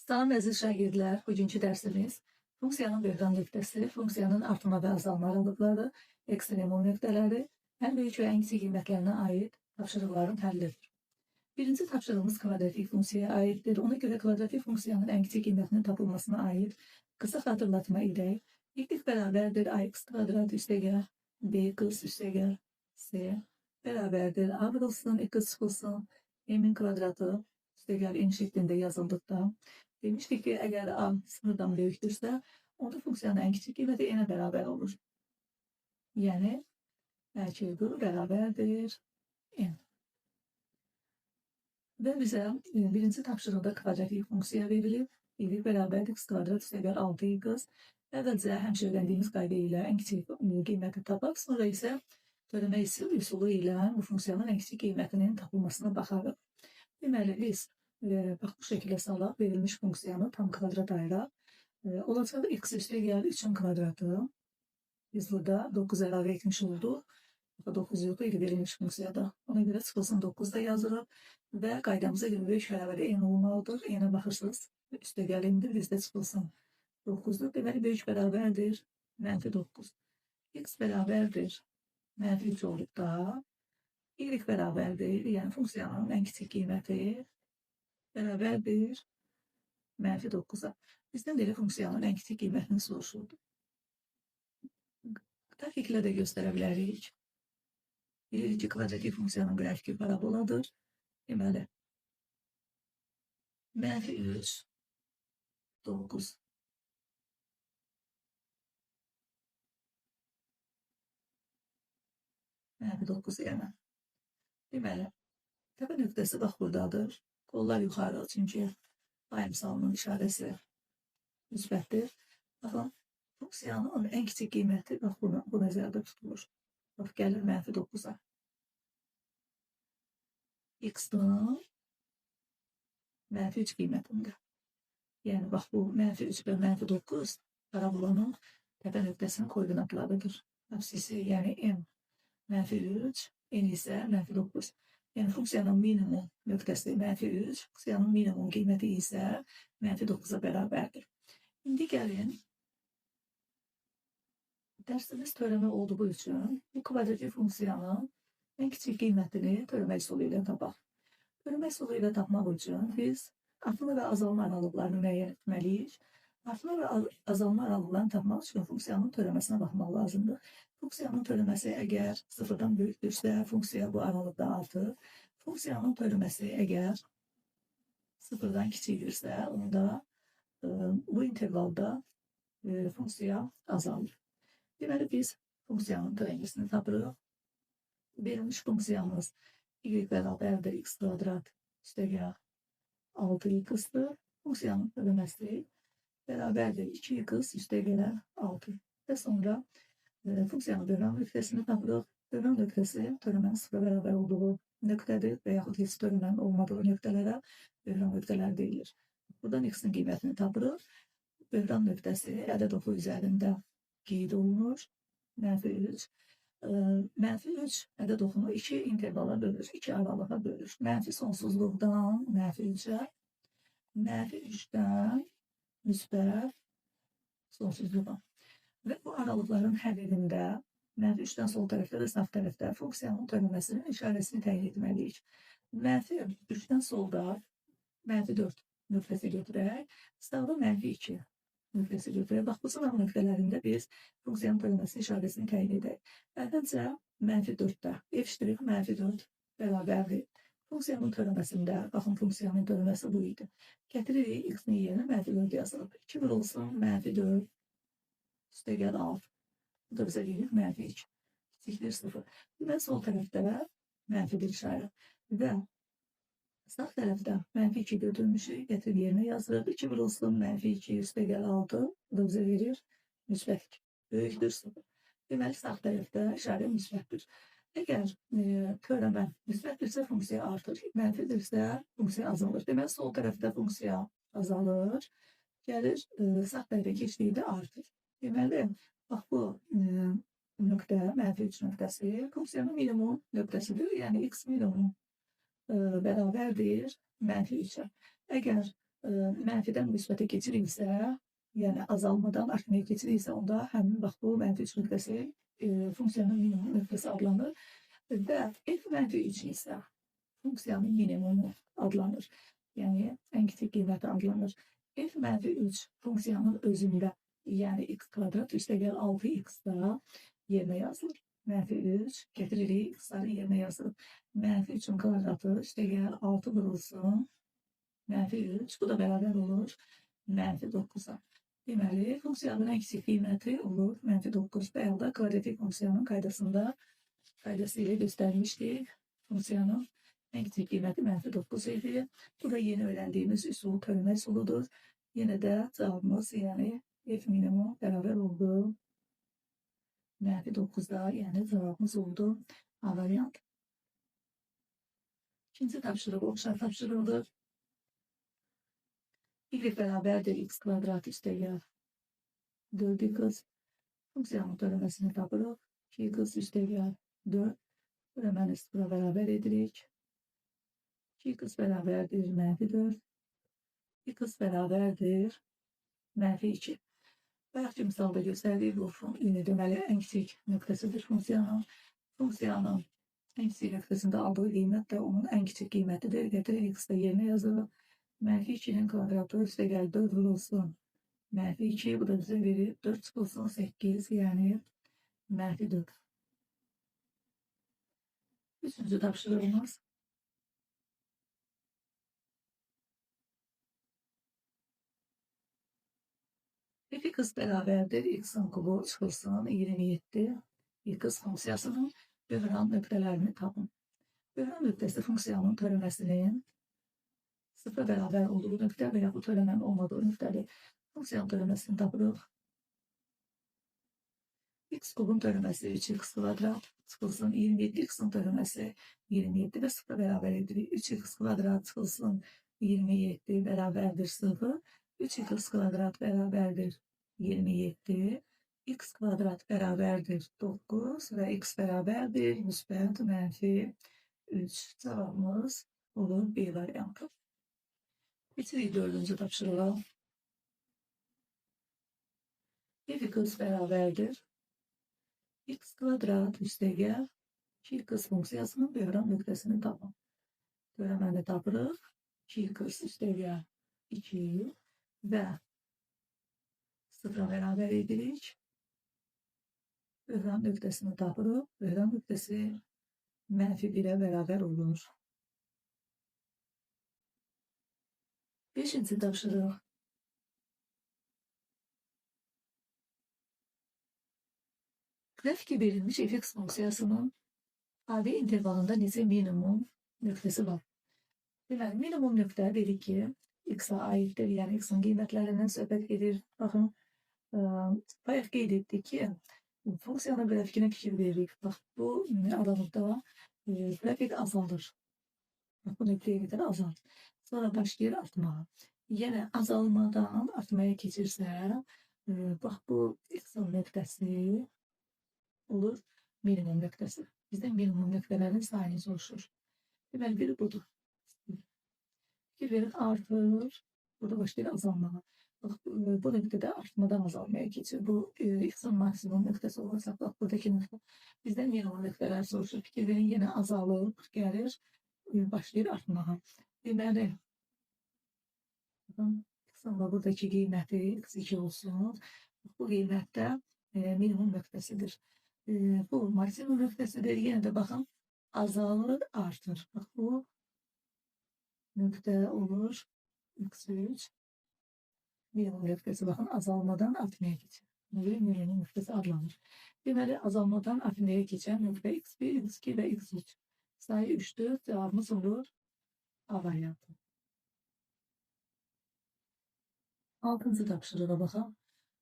Salam əziz şagirdlər, bugünkü dərsimiz funksiyanın böhran nöqtəsi, funksiyanın artma və azalma aralıqları, ekstremum nöqtələri, ən böyük və ən kiçik qiymətlərinə aid tapşırıqların həllidir. Birinci tapşırığımız kvadratik funksiyaya aiddir. Ona görə kvadratik funksiyanın ən kiçik qiymətinin tapılmasına aid qısa xatırlatma edək. Y bərabərdir ax kvadrat üstəgəl bx üstəgəl c bərabərdir a vurulsun, x çıxılsın, m'in kvadratı üstəgəl n şeklində yazıldıqda demişdik ki, əgər a sıfırdan böyükdürsə, onda funksiyanın ən kiçik qiyməti n-ə bərabər olur. Yəni, bəlkə bu bərabərdir n. Və bizə birinci tapşırıqda kvadratik funksiya verilib. Y bərabərdir x kvadrat üstəgəl 6x. Əvvəlcə həmişə öyrəndiyimiz qayda ilə ən kiçik qiyməti tapaq, sonra isə törəmə üsulu ilə bu funksiyanın ən kiçik qiymətinin tapılmasına baxarıq. Deməli, biz bax bu şəkildə salaq, verilmiş funksiyanı tam kvadrat ayıraq. Olacaq x üstəgəl 3-ün kvadratı. Biz burada 9 əlavə etmiş olduq. 9 yox idi verilmiş funksiyada. Ona görə çıxılsın 9 da yazırıq və qaydamıza görə böyük bərabərdə n olmalıdır. N-ə baxırsınız, üstəgəl n-dir, bizdə çıxılsın 9-dur. Deməli, böyük bərabərdir -9. X bərabərdir -3 olduqda, y bərabərdir, yəni funksiyanın ən kiçik qiyməti bərabərdir -9-a. Bizdən belə funksiyanın ən kiçik qiymətini soruşuldu. Qrafiklə də göstərə bilərik. Bilirik ki, kvadratik funksiyanın qrafiki paraboladır. Deməli, -3, 9. -9 yəni. Deməli, təpə nöqtəsi bax buradadır. Qollar yuxarı, çünki pay misalının işarəsi müsbətdir. Baxın, funksiyanın ən kiçik qiyməti bax bu nəzərdə tutulur. Bax, gəlir -9-a. X-dən -3 qiymətində. Yəni, bax bu -3 və -9 parabolanın təpə nöqtəsinin koordinatlarıdır. Absisi, yəni n -3, n isə -9. Yəni, funksiyanın minimum nöqtəsi -3, funksiyanın minimum qiyməti isə -9-a bərabərdir. İndi gəlin, dərsimiz törəmə olduğu üçün bu kvadratik funksiyanın ən kiçik qiymətini törəmə üsulu ilə tapaq. Törəmə üsulu ilə tapmaq üçün biz artma və azalma aralıqlarını müəyyən etməliyik. Artma və azalma aralıqlarını tapmaq üçün funksiyanın törəməsinə baxmaq lazımdır. Funksiyanın törəməsi əgər sıfırdan böyükdürsə, funksiya bu aralıqda artır. Funksiyanın törəməsi əgər sıfırdan kiçikdirsə, onda bu intervalda funksiya azalır. Deməli, biz funksiyanın törəməsini tapırıq. Verilmiş funksiyamız y bərabərdir x kvadrat üstəgəl 6x-dır. Funksiyanın törəməsi bərabərdir 2x üstəgəl 6. Və sonra funksiyanın böhran nöqtəsini tapırıq. Böhran nöqtəsi törəmənin sıfıra bərabər olduğu nöqtədir və yaxud heç törəmənin olmadığı nöqtələrə böhran nöqtələr deyilir. Buradan x-in qiymətini tapırıq. Böhran nöqtəsi ədəd oxu üzərində qeyd olunur. -3. -3 ədəd oxunu 2 intervala bölür, 2 aralığa bölür. Mənfi sonsuzluqdan -3-ə, -3-dən müsbət sonsuzluğa. Və bu aralıqların hər yerində -3-dən sol tərəfdə və sağ tərəfdə funksiyanın törəməsinin işarəsini təyin etməliyik. -3-dən solda -4 nöqtəsi götürək, sağda -2 nöqtəsi götürək. Bax, bu sınaq nöqtələrində biz funksiyanın törəməsi işarəsini təyin edək. Əvvəlcə -4-də f' -4 bərabərdir. Funksiyanın törəməsində, baxın, funksiyanın törəməsi bu idi. Gətiririk x-in yerinə -4 yazılıb. 2 vurulsun -4 üstəgəl 6. Bu da bizə gelir -2. Kiçikdir 0. Deməli, sol tərəfdə -1 işarə. Və sağ tərəfdə -2 götürmüşük, gətirib yerinə yazırıq. 2 vurulsun -2 üstəgəl 6. Bu da bizə verir müsbət. Böyükdür 0. Deməli, sağ tərəfdə işarə müsbətdir. Əgər törəmə müsbətdirsə, funksiya artır. Mənfidirsə, funksiya azalır. Deməli, sol tərəfdə funksiya azalır. Gəlir, sağ tərəfə keçdikdə artır. Deməli, bax bu nöqtə, -3 nöqtəsi funksiyanın minimum nöqtəsidir. Yəni, x minimum bərabərdir -3-ə. Əgər Mənfidən müsbətə keçirilsə, yəni azalmadan artmaya keçirilsə, onda həmin bax bu mənfi 3 nöqtəsi funksiyanın minimum nöqtəsi adlanır və f-3 isə funksiyanın minimumu adlanır. Yəni ən kiçik qiyməti adlanır. f-3 funksiyanın özündə, yəni x kvadrat üstəgəl 6x-da yerinə yazılır. -3 getiririk, x-ları yerinə yazılır. -3-ün kvadratı üstəgəl 6 vurulsun. -3, bu da bərabər olur -9-a. Deməli, funksiyanın ən kiçik qiyməti olur -9 və ya da kvadratik funksiyanın qaydası ilə göstərmişdik. Funksiyanın ən kiçik qiyməti -9 idi. Bu da yeni öyrəndiyimiz üsul, bölmə üsuludur. Yenə də cavabımız, yəni f minimum bərabər oldu -9'da, yəni cavabımız oldu A variantı. İkinci tapşırıq oxşar tapşırıldır. Y bərabərdir x kvadrat üstəgəl 4x. Funksiyanın törəməsini tapırıq. 2x üstəgəl 4. Törəməni 0'a bərabər edirik. 2x bərabərdir -4. x bərabərdir -2. Bayaqki misalda göstərdiyi bu deməli ən kiçik nöqtəsidir funksiyanın. Funksiyanın ən kiçik nöqtəsində aldığı qiymət də onun ən kiçik qiymətidir. Gətirək x-də yerinə yazılır. -2'nin kvadratı üstəgəl 4 vurulsun. -2, bu da bizə verir 4 çıxılsın 8, yəni -4. Üçüncü tapşırığımız. f(x) bərabərdir x-in kubu çıxılsın 27. x funksiyasının böhran nöqtələrini tapın. Böhran nöqtəsi funksiyanın törəməsinin 0'a bərabər olduğu nöqtə və yaxud törəmənin olmadığı nöqtədir. Funksiyanın törəməsini tapırıq. X kubun törəməsi 3x kvadrat çıxılsın 27, x-in törəməsi 27 və 0'a bərabər edirik. 3x kvadrat çıxılsın 27 bərabərdir 0. 3x kvadrat bərabərdir 27. X kvadrat bərabərdir 9 və x bərabərdir müsbət -3. Cavabımız olur B variantı. Bitiririk dördüncü tapşırığa. f(x) bərabərdir x kvadrat üstəgəl 2x funksiyasının böhran nöqtəsini tapın. Törəməni tapırıq. 2x üstəgəl 2 və 0'a bərabər edirik. Böhran nöqtəsini tapırıq. Böhran nöqtəsi -1'ə bərabər olur. Beşinci tapşırıq. Qrafikə verilmiş f(x) funksiyasının AB intervalında neçə minimum nöqtəsi var? Deməli, minimum nöqtə dedik ki, x-a aiddir, yəni x-in qiymətlərindən söhbət gedir. Baxın, bayaq qeyd etdik ki, funksiyanın qrafikinə fikir veririk. Bax, bu aralıqda qrafik azalır. Bax, bu nöqtəyə qədər azalır. Sonra başlayır artmağa. Yenə azalmadan artmaya keçirsə, bax, bu x-in nöqtəsi olur minimum nöqtəsi. Bizdən minimum nöqtələrin sayını soruşur. Deməli, biri budur. Fikir verin, artır. Burada başlayır azalmağa. Bax, bu nöqtədə artmadan azalmaya keçir. Bu x-in maksimum nöqtəsi olursa, bax, buradakı nöqtə. Bizdən minimum nöqtələr soruşur. Fikir verin, yenə azalır, gəlir, başlayır artmağa. Deməli, x-in buradakı qiyməti x2 olsun. Bu qiymətdə minimum nöqtəsidir. Bu maksimum nöqtəsidir. Yenə də baxın, azalır, artır. Bax, bu nöqtə olur x3. Minimum nöqtəsi baxın, azalmadan artmaya keçir. Minimum nöqtəsi adlanır. Deməli, azalmadan artmaya keçən nöqtə x1, x2 və x3. Sayı 3'dür. Cevabımız olur A variantı. 6. tapşırığa baxalım.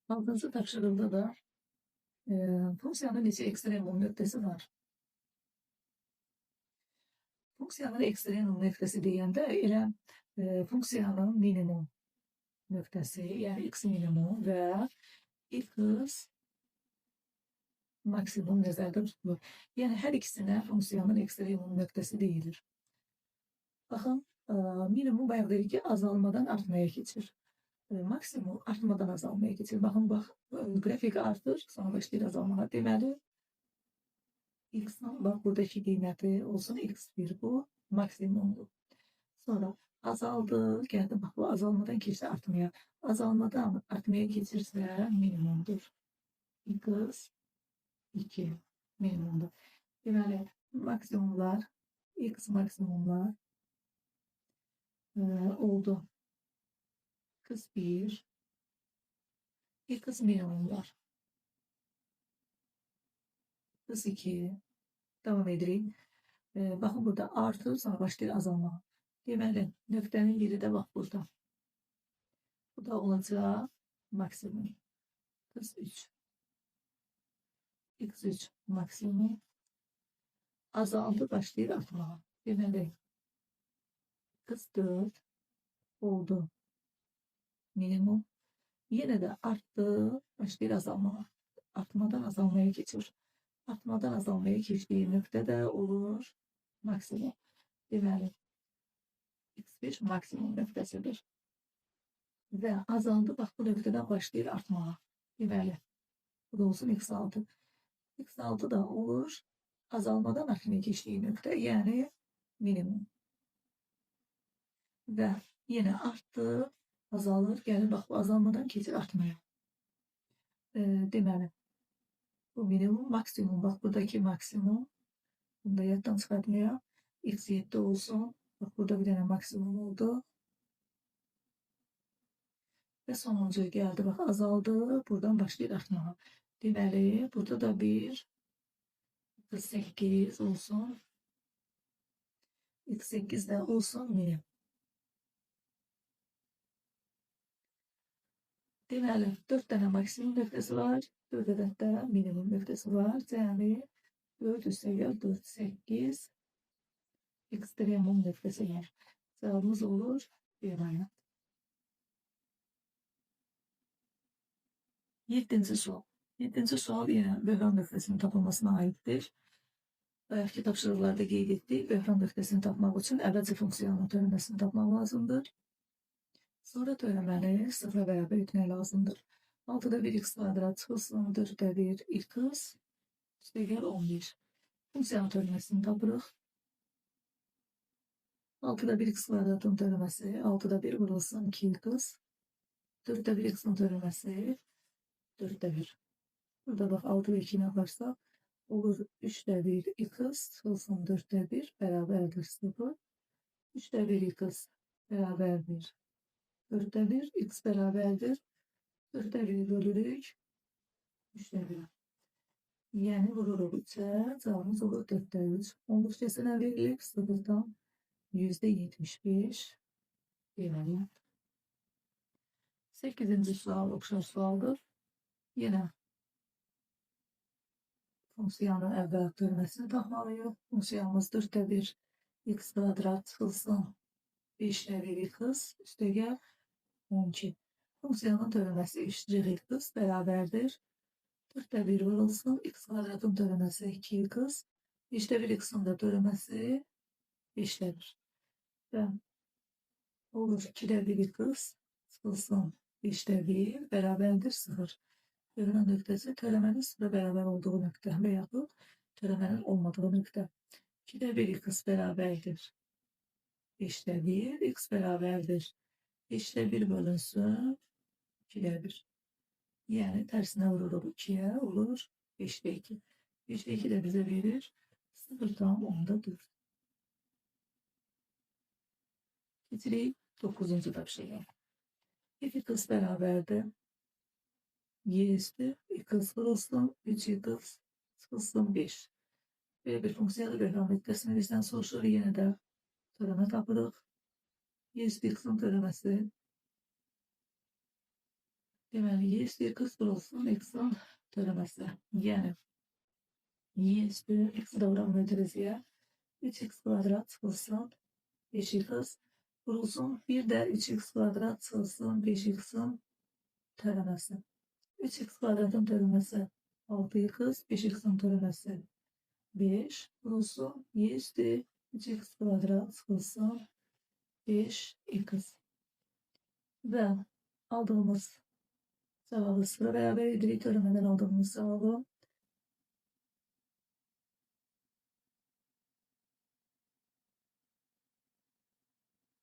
6. tapşırıqda da funksiyanın neçə ekstremum nöqtəsi var? Funksiyanın ekstremum nöqtəsi deyəndə elə funksiyanın minimum nöqtəsi, yəni x minimum və x maksimum nəzərdə tutulur. Yəni hər ikisinə funksiyanın ekstremum nöqtəsi deyilir. Baxın, Minimum bayaq dedik ki azalmadan artmaya keçir. Maksimum artmadan azalmaya geçir. Baxın, bax, qrafik artır, sonra başlayır azalmağa. Deməli, x-in, bax, buradakı qiyməti olsun x1, bu maksimumdur. Sonra azaldı, gəldi, bax, bu azalmadan keçir artmaya. Azalmadan artmaya keçirsə minimumdur. x2 minimumdur. Deməli, maksimumlar, x maksimumlar oldu. x1, x minimumlar. x2, devam edirik. Baxın, burada artır, sonra başlayır azalmağa. Deməli, nöqtənin yeri də bax burada. Bu da olacaq maksimum. x3. x3 maksimum. Azaldı, başlayır artmağa. Deməli, x4 oldu minimum. Yine de arttı, başlayır azalmağa. Artmadan azalmaya geçir. Artmadan azalmaya keçdiyi nöqtədə olur maksimum. Deməli, x5 maksimum nöqtəsidir. Və azaldı, bax, bu nöqtədən başlayır artmağa. Deməli, bu da olsun x6. x6 da olur azalmadan artmaya keçdiyi nöqtə, yəni minimum. Və yenə artdı, azalır, gəlir, bax, bu azalmadan keçir artmaya. Deməli, bu minimum, maksimum, bax, buradaki maksimum. Bunu da yaddan çıkartmaya. x7 olsun. Bak, burada bir tane maksimum oldu. Ve sonuncuya geldi. Bak, azaldı. Buradan başlayır artmağa. Deməli, burada da bir x8 olsun. x8 de olsun minimum. Deməli, 4 tane maksimum nöqtəsi var. 4 ədəd də minimum nöqtəsi var. Cəmi 4 üstəgəl 4, 8 ekstremum nöqtəsi var. Cevabımız olur B variant. 7. sual. 7. sual yine böhran nöqtəsinin tapılmasına aiddir. Bayaqki tapşırıqlarda qeyd etdik. Böhran nöqtəsini tapmaq üçün əvvəlcə funksiyanın törəməsini tapmaq lazımdır. Sonra törəməni sıfıra bərabər etmək lazımdır. 6'da 1x kvadrat çıxılsın 4'də 1 x üstəgəl 11. Funksiyanın törəməsini tapırıq. 6'da 1x kvadratın törəməsi 6'da 1 vurulsun 2x. 4'də 1x'in törəməsi 4'də 1. Burada bax 6 ve 2'ni yaparsak olur 3'də 1 x çıxılsın 4'də 1 bərabərdir 0. 3'də 1 x bərabərdir 4'də 1 x bərabərdir 4'də 1 bölürük 3'də 1. Yəni vururuq 3'ə, cevabımız olur 4'də 3. Onluq kesinə verilib 0'dan %75 deməli. 8. sual oxşar sualdır. Yine funksiyanın əvvəl törəməsini tapmalıyıq. Funksiyamız 4'də 1 x kvadrat çıxılsın 5'də 1 x üstəgəl 12. Funksiyanın törəməsi 3x bərabərdir. 4'də 1 vurulsun x kvadratın törəməsi 2x. 5'də 1 x'in də törəməsi 5'də 1. Və olur 2'də 1 x çıxılsın 5'də 1 bərabərdir 0. Görünən nöqtəsi törəmənin sıfıra bərabər olduğu nöqtə və yaxud törəmənin olmadığı nöqtə. 2'də 1 x bərabərdir 5'də 1 x bərabərdir 5'də 1 bölünsün 2'də 1. Yəni tərsinə vururuq 2'yə olur 5'də 2. 5'də 2 də bizə verir 0,4. Keçirik 9. tapşırığa. F(x) bərabərdir y üstü x vurulsun 3x çıxılsın 5. Böyle bir funksiyada böhran nöqtəsini bizdən soruşur. Yenə də törəmə tapırıq. Y üstü x'in törəməsi. Deməli, y üstü x vurulsun x'in törəməsi. Yəni y üstü x da vuran mötərizəyə 3x kvadrat çıxılsın 5x vurulsun. Bir də 3x kvadrat çıxılsın 5x'in törəməsi. 3x kvadratın törəməsi 6x, 5x'in törəməsi 5 vurulsun y üstü 3x kvadrat çıxılsın 5x ve aldığımız cevabı sıra beraber edirik. Töremeden aldığımız cevabı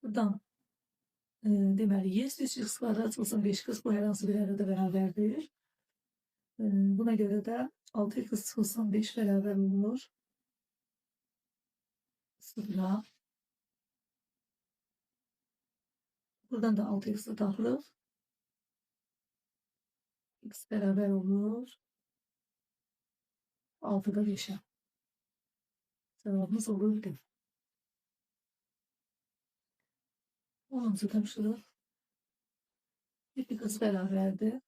buradan deməli, y üstü x kvadrat olsun 5x bu hər hansı bir ərədə bərabərdir. Buna göre de 6x çıxılsın 5 beraber olur. Sıfıra. Buradan da 6x'i taxırıq. X beraber olur. 6'da 5'e. Cevabımız olur. 10. tapşırıq. X beraberdir.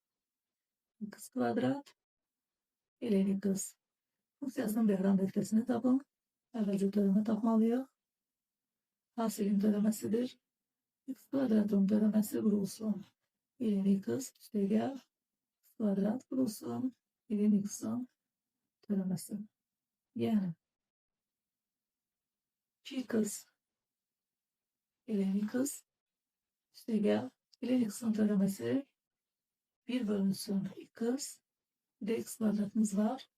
X kvadrat. Eleni x. Funksiyasının diagram vektörünü tapın. Əvvəlcə törəmə tapmalıyıq. Hasilin törəməsidir. X kvadratın törəməsi vurulsun. Eleni x üstəgəl. X kvadrat vurulsun. Eleni x'ın törəməsi. Yəni 2x eleni x üstəgəl. Eleni x'ın törəməsi 1 bölünsün x. Bir de x kvadratımız var.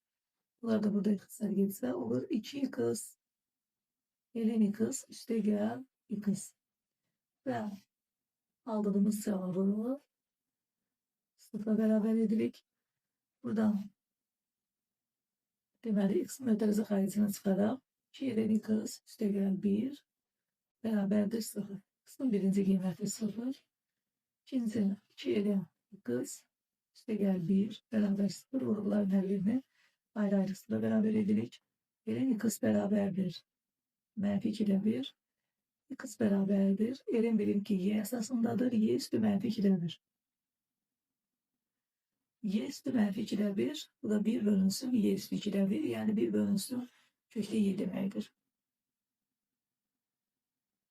Bunlar da burada x'ler gelirse olur. 2x eleni x üstəgəl x. Ve aldığımız cevabı sıfırla beraber edirik. Buradan deməli x'in ötərizi xaricinə çıxaraq 2 eleni x üstəgəl 1 beraberdir 0. X'in birinci qiyməti 0. İkinci 2 eleni x üstəgəl 1 beraber 0 vurguların hər birini ayrı ayrı sıra beraber edirik. Eleni x beraberdir. Mənfi 2'de 1. X beraberdir. Elin bilim ki y esasındadır. Y üstü mənfi 2'de 1. Y üstü mənfi 2'de 1. Bu da 1 bölünsün y üstü 2'de 1. Yani 1 bölünsün kökte y deməkdir.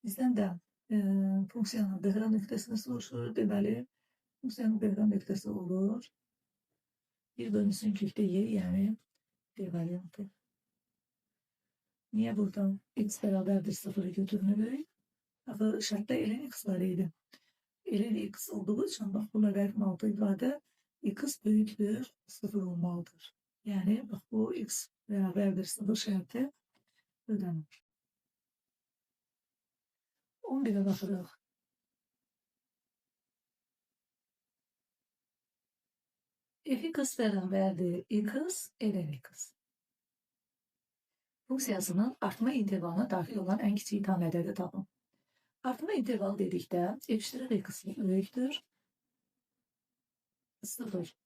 Bizden de funksiyonun böhran nöqtəsini soruşur. Deməli, funksiyonun böhran nöqtəsi olur. 1 bölünsün kökte y yani D variantı. Niye buradan x beraberdir 0'ı götürmürük? Axı şartda elin x var idi. Elin x olduğu için bak buna verdim altı ifade x büyüktür 0 olmalıdır. Yani bak bu x beraberdir 0 şartı ödenir. 11'e baxırıq. F(x) beraberdir x ln x. Funksiyasının artma intervalına daxil olan en kiçik tam ədədi tapın. Artma interval dedikdə f(x) böyükdür 0.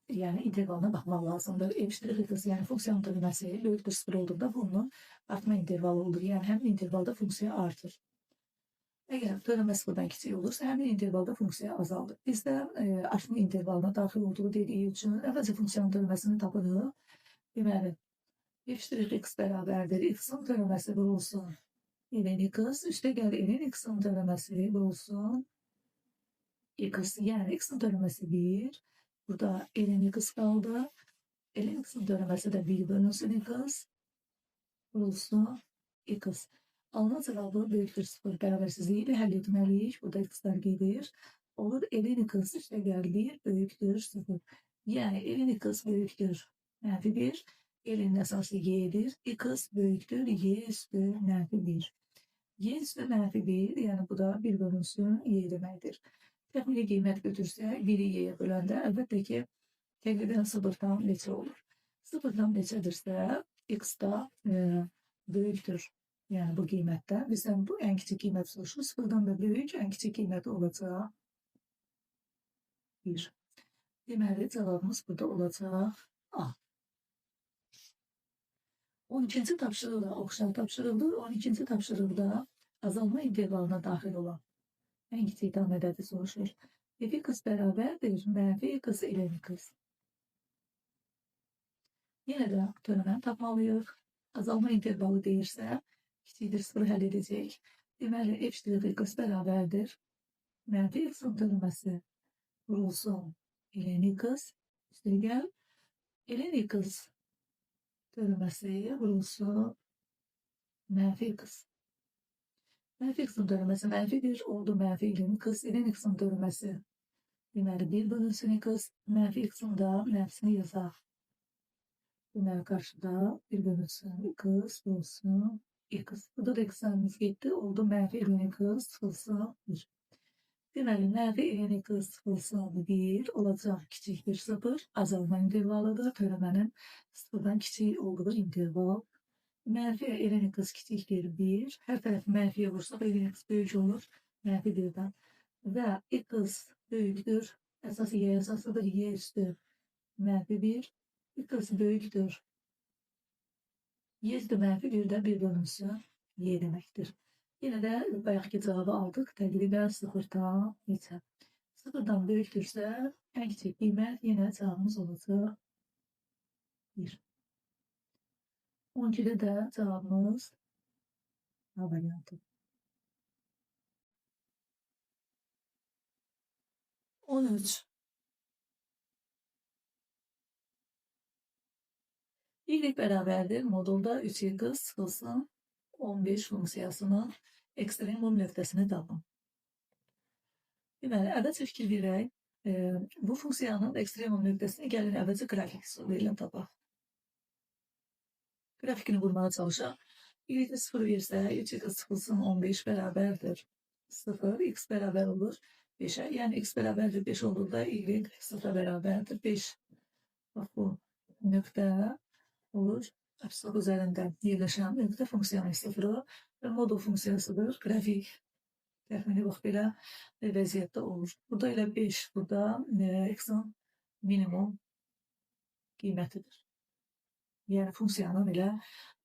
Yani intervalına baxmaq lazımdır. F(x) yani funksiyonun törəməsi böyükdür 0 olduğunda bunun artma intervalı olur. Yani həmin intervalda funksiya artır. Eğer törəməsi buradan kiçik olursa həmin intervalda funksiya azalır. Bizdə artma intervalına daxil olduğu dediyi üçün əvvəlcə funksiyonun törəməsini tapırıq. Deməli f(x) beraberdir. X'in törəməsi vurulsun. Ln x üstəgəl ln x'in törəməsi vurulsun. X yani x'in törəməsi 1. Burada ln x kaldı. Ln x'in törəməsi de 1 bölünsün x. Vurulsun x. Alınan cevabı büyüktür 0 berabersizliği ile halletmeliyiz. Burada x'ler gelir. Olur ln x üstəgəl 1 büyüktür 0. Yani ln x büyüktür. Mənfi 1. Ln esası y'dir. X büyüktür y üstü mənfi 1. Y üstü mənfi 1. Yani bu da 1 bölünsün y deməkdir. Təxmini qiymət götürsək 1'i y'ye böləndə əlbəttə ki təqriben 0'dan neçə olur. 0'dan neçədirsə x da büyüktür. Yani bu qiymətdə bizdən bu en kiçik qiymət soruşur. 0'dan da büyük en kiçik qiyməti olacaq 1. Deməli cevabımız burada olacaq A. 12. tapşırıqda oxşar tapşırıqdır. 12. tapşırıqda azalma intervalına daxil olan en kiçik tam ədədi soruşur. F(x) bərabərdir mənfi x ln x. Yenə də törəməni tapmalıyıq. Azalma intervalı deyirsə kiçikdir 0 həll edəcək. Deməli f(x) bərabərdir mənfi x-in törəməsi vurulsun ln x üstəgəl ln x törəməsi vurulsun mənfi x. Mənfi x'in törəməsi mənfi 1 oldu. Mənfi ilin x, ilin x'in törəməsi. Deməli 1 bölünsün x, mənfi x'in da mənfisini yazaq. Deməli qarşıda 1 bölünsün x bölünsün x. Burada da x'imiz getdi. Oldu mənfi ilin x çıxılsın 1. Deməli mənfi ilin x çıxılsın 1 olacaq kiçikdir 0. Azalma intervalıdır. Törəmənin 0-dan kiçik olduğu interval. Mənfi elin x kiçikdir 1. Hər tərəfi mənfiyə vursaq elin x böyük olur. Mənfi 1-dən. Və x böyükdür. Əsas y əsasıdır. Y üstü mənfi 1. X böyükdür. Y üstü mənfi 1-də 1 bölünsün y deməkdir. Yenə də bayaqki cavabı aldıq. Təqribən 0-dan neçə? 0-dan böyükdürsə ən kiçik qiymət yenə cavabımız olacaq 1. 12'de de cevabımız A variantı. 13. Y beraberdir. Modulda 3y sıxılsın 15 funksiyasının ekstremum nöqtəsini tapın. Deməli, əvvəlcə fikir verək. Bu funksiyanın ekstremum nöqtəsini gəlin əvvəlcə qrafik üsulu ilə tapaq. Grafikini qurmağa çalışaq. Y 0 versə, 3x çıxılsın 15 bərabərdir 0, x bərabər olur 5'e. Yəni x bərabərdir 5 olduğunda y 0 bərabərdir 5. Bax bu nöqtə olur. Əpsilon üzərində yerləşən nöqtə funksiyanın sıfırı və modul funksiyasıdır. Qrafik təxmini bax belə vəziyyətdə olur. Burada elə 5, burada x-in minimum qiymətidir. Yəni funksiyanın elə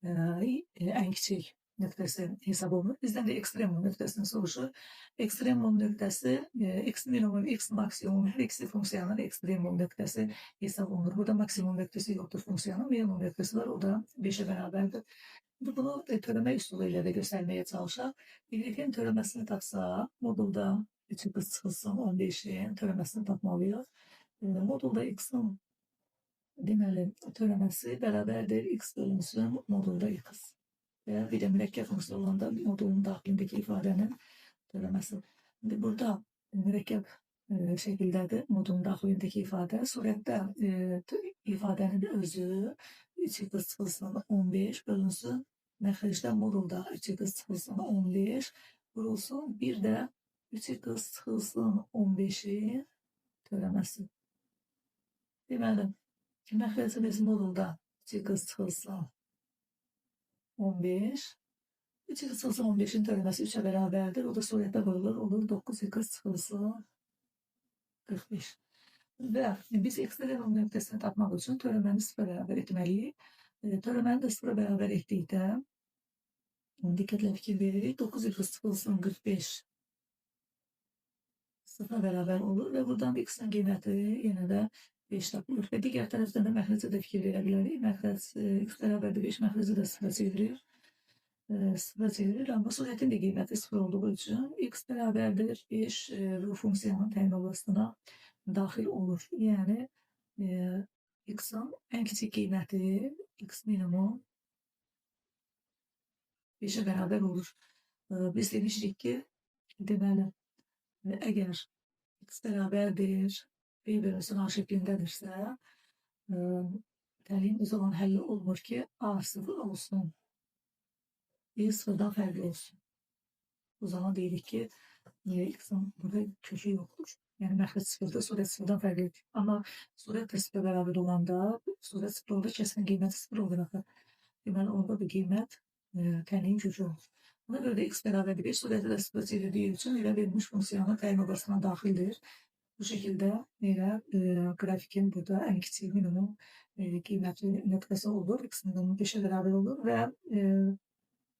ən kiçik nöqtəsi hesab olunur. Bizdən də ekstremum nöqtəsini soruşur. Ekstremum nöqtəsi x minimum, x maksimum, x funksiyanın ekstremum nöqtəsi hesab olunur. Burada maksimum nöqtəsi yoxdur funksiyanın, minimum nöqtəsi var. O da 5'e bərabərdir. Bunu törəmə üsulu ilə də göstərməyə çalışaq. Y-in törəməsini tapsaq, modulda 3x çıxılsın 15'in törəməsini tapmalıyıq. Modulda x-in deməli törəməsi bərabərdir x bölünsün modulda x. Və bir də mürəkkəb funksiya olanda modulun daxilindəki ifadənin törəməsi. İndi burada mürəkkəb şəkildədir modulun daxilindəki ifadə. Surətdə ifadənin özü 3x çıxılsın 15 bölünsün məxrəcdə modulda 3x çıxılsın 15 vurulsun. Bir də 3x çıxılsın 15'in törəməsi. Deməli, məxrəcimiz modulda 3x çıxılsın 15. 3x çıxılsın 15'in törəməsi 3'e bərabərdir. O da surətdə qoyulur. Olur 9x çıxılsın 45. Və biz ekstremum nöqtəsini tapmaq üçün törəməni 0 bərabər etməliyik. Törəməni də 0 bərabər etdikdə diqqətlə fikir veririk. 9x çıxılsın 45 0 bərabər olur və buradan x-in qiyməti yenə də 5 tapılır. Və digər tərəfdən də məxrəcə də fikir verə bilərik. Məxrəc x bərabərdir 5 məxrəcə də 0 çevirir. 0 çevirir, amma surətin də qiyməti 0 olduğu üçün x bərabərdir 5 bu funksiyanın təyin daxil olur. Yəni x-in ən kiçik qiyməti x minimum 5'e bərabər olur. Biz demişdik ki, deməli, əgər x bərabərdir b bölünsün a şəklindədirsə, təyin biz olan həlli olmur ki, a 0 olsun. B 0'dan fərqli olsun. O zaman deyirik ki, x-in burada kökü yoxdur. Yəni məxrəc 0'da, surət 0'dan fərqlidir. Amma surət də 0 bərabər olanda, surət 0 olanda kəsin qiyməti 0 olur axı. Deməli, onda da qiymət təyin kökü olur. Buna görə də x bərabərdir 5, surəti də 0 çevirdiyi üçün elə verilmiş funksiyanın təyin obasına daxildir. Bu şəkildə elə qrafikin burada ən kiçik minimum qiyməti nöqtəsi olur. X minimum 5'e bərabər olur və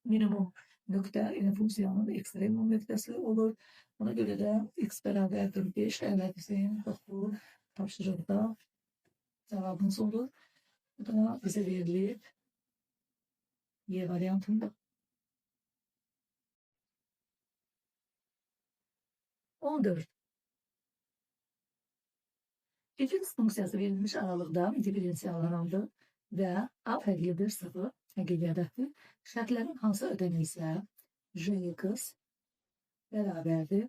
minimum nöqtə funksiyanın ekstremum nöqtəsi olur. Ona görə də x bərabərdir 5 əlbəttəsin bu tapşırıqda cavabımız olur. Bu da bizə verilib Y variantında. 14. F(x) funksiyası verilmiş aralıqda diferensiallandı və a fərqlidir 0 həqiqi ədəddir. Şərtlərin hansı ödənilsə J(x) bərabərdir.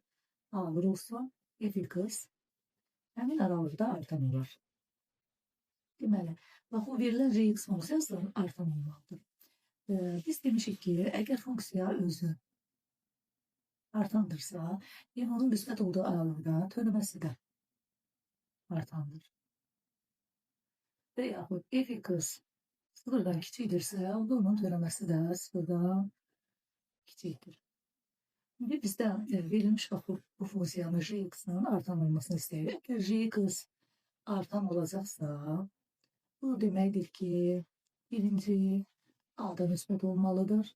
A vurulsun, f(x) həmin aralıqda artan olar. Deməli, bax, bu verilən rx funksiyasının artan olmalıdır. Biz demişik ki, əgər funksiya özü artandırsa, yəni onun müsbət olduğu aralıqda törəməsi də artandır. Və yaxud f(x) sıfırdan kiçikdirsə, onda onun törəməsi də sıfırdan kiçikdir. İndi bizdə verilmiş bu funksiyanın rx-ın artan olmasını istəyirik. Əgər rx artan olacaqsa, bu deməkdir ki, birinci A-da müsbət olmalıdır,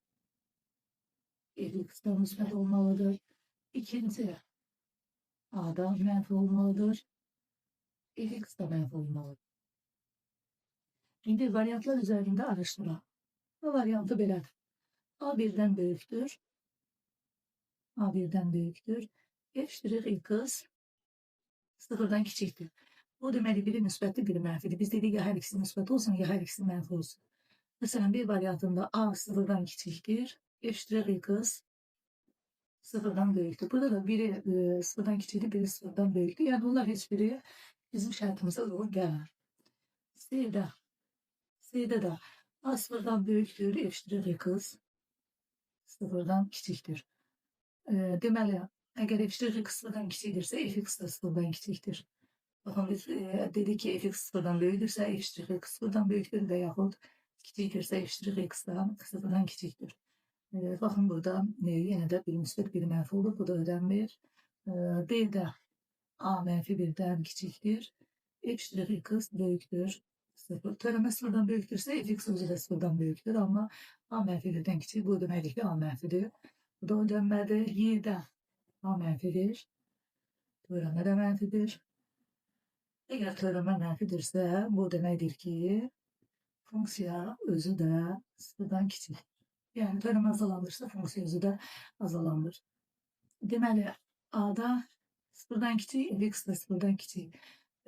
fx-da müsbət olmalıdır, ikinci A-da mənfi olmalıdır, fx-da mənfi olmalıdır. İndi variantlar üzərində araşdıraq. Bu variantı belədir. A1-dən böyükdür, A1-dən böyükdür, f(x) sıfırdan kiçikdir. Bu deməli, biri müsbətdir, biri mənfidir. Biz dedik ya hər ikisi müsbət olsun, ya hər ikisi mənfi olsun. Məsələn, bir variantında A sıfırdan kiçikdir, f(x) sıfırdan böyükdür. Burada da biri sıfırdan kiçikdir, biri sıfırdan böyükdür. Yəni bunlar heç biri bizim şərtimizə uyğun gəlmir. C-də də A sıfırdan böyükdür, f(x) sıfırdan kiçikdir. Deməli, əgər f(x) sıfırdan kiçikdirsə, fx da sıfırdan kiçikdir. Baxın, biz dedik ki, fx sıfırdan böyükdürsə, f(x) sıfırdan böyükdür və yaxud kiçikdirsə, f(x) da sıfırdan kiçikdir. Baxın, burada yenə də bir müsbət, bir mənfi olur. Bu da ödənmir. D-də A mənfi birdən kiçikdir. f(x) böyükdür. Sıfır. Törəmə sıfırdan böyükdürsə, fx özü də sıfırdan böyükdür. Amma A mənfi birdən kiçik. Bu deməkdir ki, A mənfidir. Bu da ödənmədir. Y-də A mənfidir. Törəmə də mənfidir. Əgər törəmə mənfidirsə, bu deməkdir ki, funksiya özü də sıfırdan kiçik. Yəni, törəmə azalanırsa, funksiya özü də azalanır. Deməli, A-da sıfırdan kiçik, fx da sıfırdan kiçik.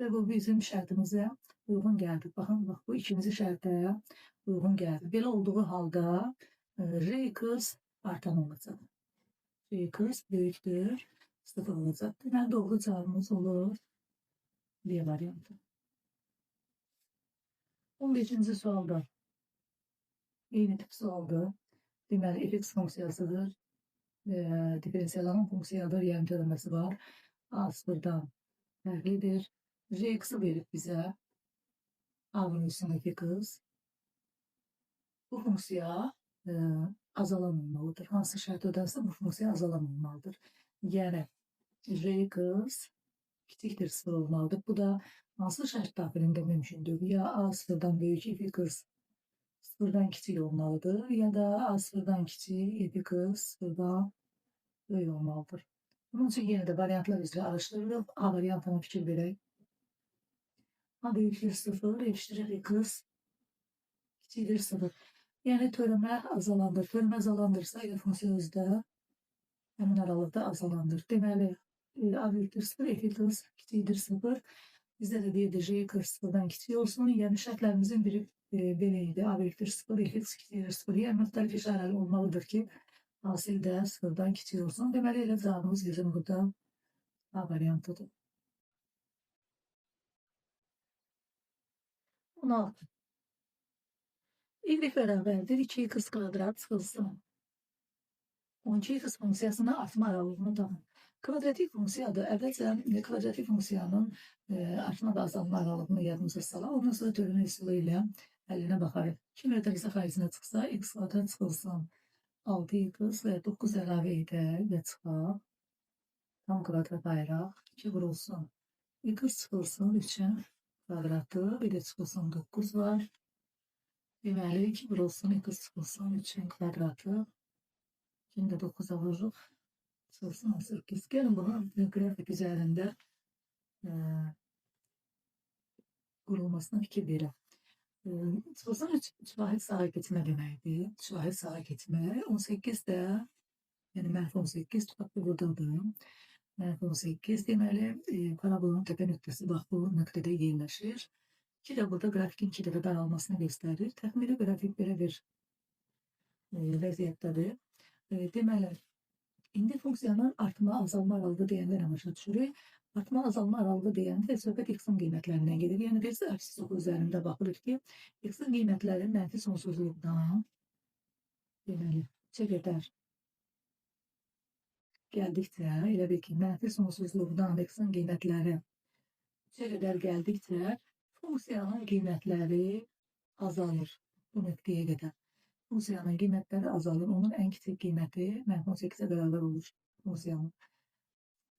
Və bu bizim şərtimizə uyğun gəldi. Baxın, bax, bu ikinci şərtə uyğun gəldi. Belə olduğu halda rx artan olacaq. Rx böyükdür, sıfır olacaq. Deməli, doğru cavabımız olur B variantı. 15-ci sualda eyni tip sualdır. Deməli, fx funksiyasıdır. Diferensiyalanın funksiyadır, yəni törəməsi var. A sıfırdan fərqlidir. Rx-ı verib bizə. A vurulsun fx. Bu funksiya azalan olmalıdır. Hansı şərt ödənsə, bu funksiya azalan olmalıdır. Yəni, rx kiçikdir, sıfır olmalıdır. Bu da hansı şərt daxilində mümkündür? Ya A sıfırdan böyük, fx sıfırdan kiçik olmalıdır, ya da A sıfırdan kiçik, fx sıfırdan böyük olmalıdır. Bunun üçün yenə də variantlar üzrə araşdırırıq. A variantına fikir verək. A böyükdür 0, f(x) kiçikdir 0. Yəni, törəmə azalandır. Törəmə azalandırsa, əgər funksiya özdə həmin aralıqda azalandır. Deməli, A böyükdür 0, f(x) kiçikdir 0. Bizdə də deyirdi, rx sıfırdan kiçik olsun. Yəni, şərtlərimizin biri belə idi. A böyükdür 0, fx kiçikdir 0. Yəni, müxtəlif işarəli olmalıdır ki, hasil də sıfırdan kiçik olsun. Deməli, elə cavabımız bizim burada A variantıdır. 16. Y bərabərdir 2x kvadrat çıxılsın. 12x funksiyasına artma aralığını tapın. Kvadratik funksiyadır. Əvvəlcə kvadratik funksiyanın artma və azalma aralığını yadımıza salaq. Ondan sonra törəmə üsulu ilə əllinə baxarıq. 2 mötərizə xaricinə çıxsa, x kvadrat çıxılsın 6x və 9 əlavə edək və çıxaq. Tam kvadrat ayıraq. 2 vurulsun. X çıxılsın 3-ün kvadratı. Bir də çıxılsın 9 var. Deməli, 2 vurulsun, x çıxılsın 3-ün kvadratı. Şimdi de 9'a vururuq. Çıxılsın 8. Gəlin bunu qrafik üzərində qurulmasına fikir verək. Çıxılsın 3 vahid sağa keçmə deməkdir. 3 vahid sağa keçmək. 18 də, yəni mənfi 18 tutaqlı buradadır. Mənfi 18 deməli, parabolun təpə nöqtəsi bax bu nöqtədə yerləşir. 2 də burada qrafikin 2 dəfə daralmasını göstərir. Təxmini qrafik belə bir vəziyyətdədir. Deməli, İndi funksiyanın artma, azalma aralığı deyəndə nə başa düşürük? Artma, azalma aralığı deyəndə söhbət x-in qiymətlərindən gedir. Yəni biz absisiz üzərində baxırıq ki, x-in qiymətləri mənfi sonsuzluqdan deməli, üçə qədər gəldikcə, elə bil ki, mənfi sonsuzluqdan x-in qiymətləri üçə qədər gəldikcə funksiyanın qiymətləri azalır bu nöqtəyə qədər. Funksiyanın qiymətləri azalır. Onun ən kiçik qiyməti -18-ə bərabər olur funksiyanın.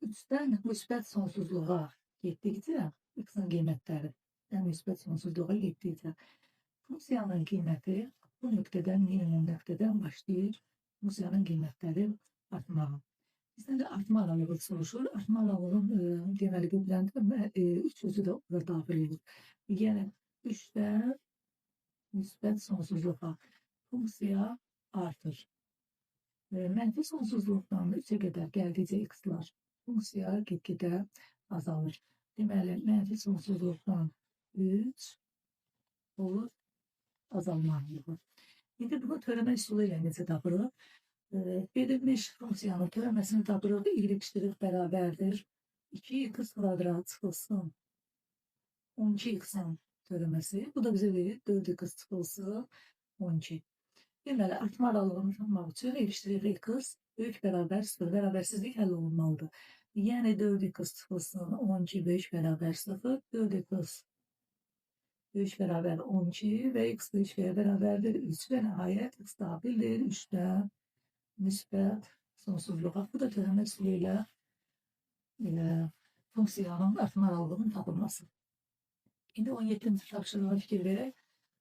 3-dən müsbət sonsuzluğa getdikcə x-in qiymətləri müsbət sonsuzluğa getdikcə funksiyanın qiyməti bu nöqtədən, minimum nöqtədən başlayır funksiyanın qiymətləri artmağa. Bizdən də artma aralığı soruşur. Artma aralığının deməli qüvvələrində 3 sözü də orada daxil olur. Yəni 3-dən müsbət sonsuzluğa funksiya artır. Mənfi sonsuzluqdan 3-ə qədər gəldikcə x-lar funksiya get-gedə azalır. Deməli, mənfi sonsuzluqdan 3 olur azalma aralığı. İndi bunu törəmə üsulu ilə necə tapırıq? Verilmiş funksiyanın törəməsini tapırıq. Y' bərabərdir 2x kvadrat çıxılsın 12x-in törəməsi. Bu da bizə verir 4x çıxılsın 12. Deməli, artma aralığını tapmaq üçün y'(x) böyük bərabər 0 bərabərsizlik həll olunmalıdır. Yəni 4x çıxılsın 12 böyük bərabər 0, 4x böyük bərabər 12 və x böyük bərabərdir 3 və nəhayət x daxildir 3-dən müsbət sonsuzluğa. Bu da törəmə üsulu ilə funksiyanın artma aralığının tapılması. İndi 17-ci tapşırığa fikir verək.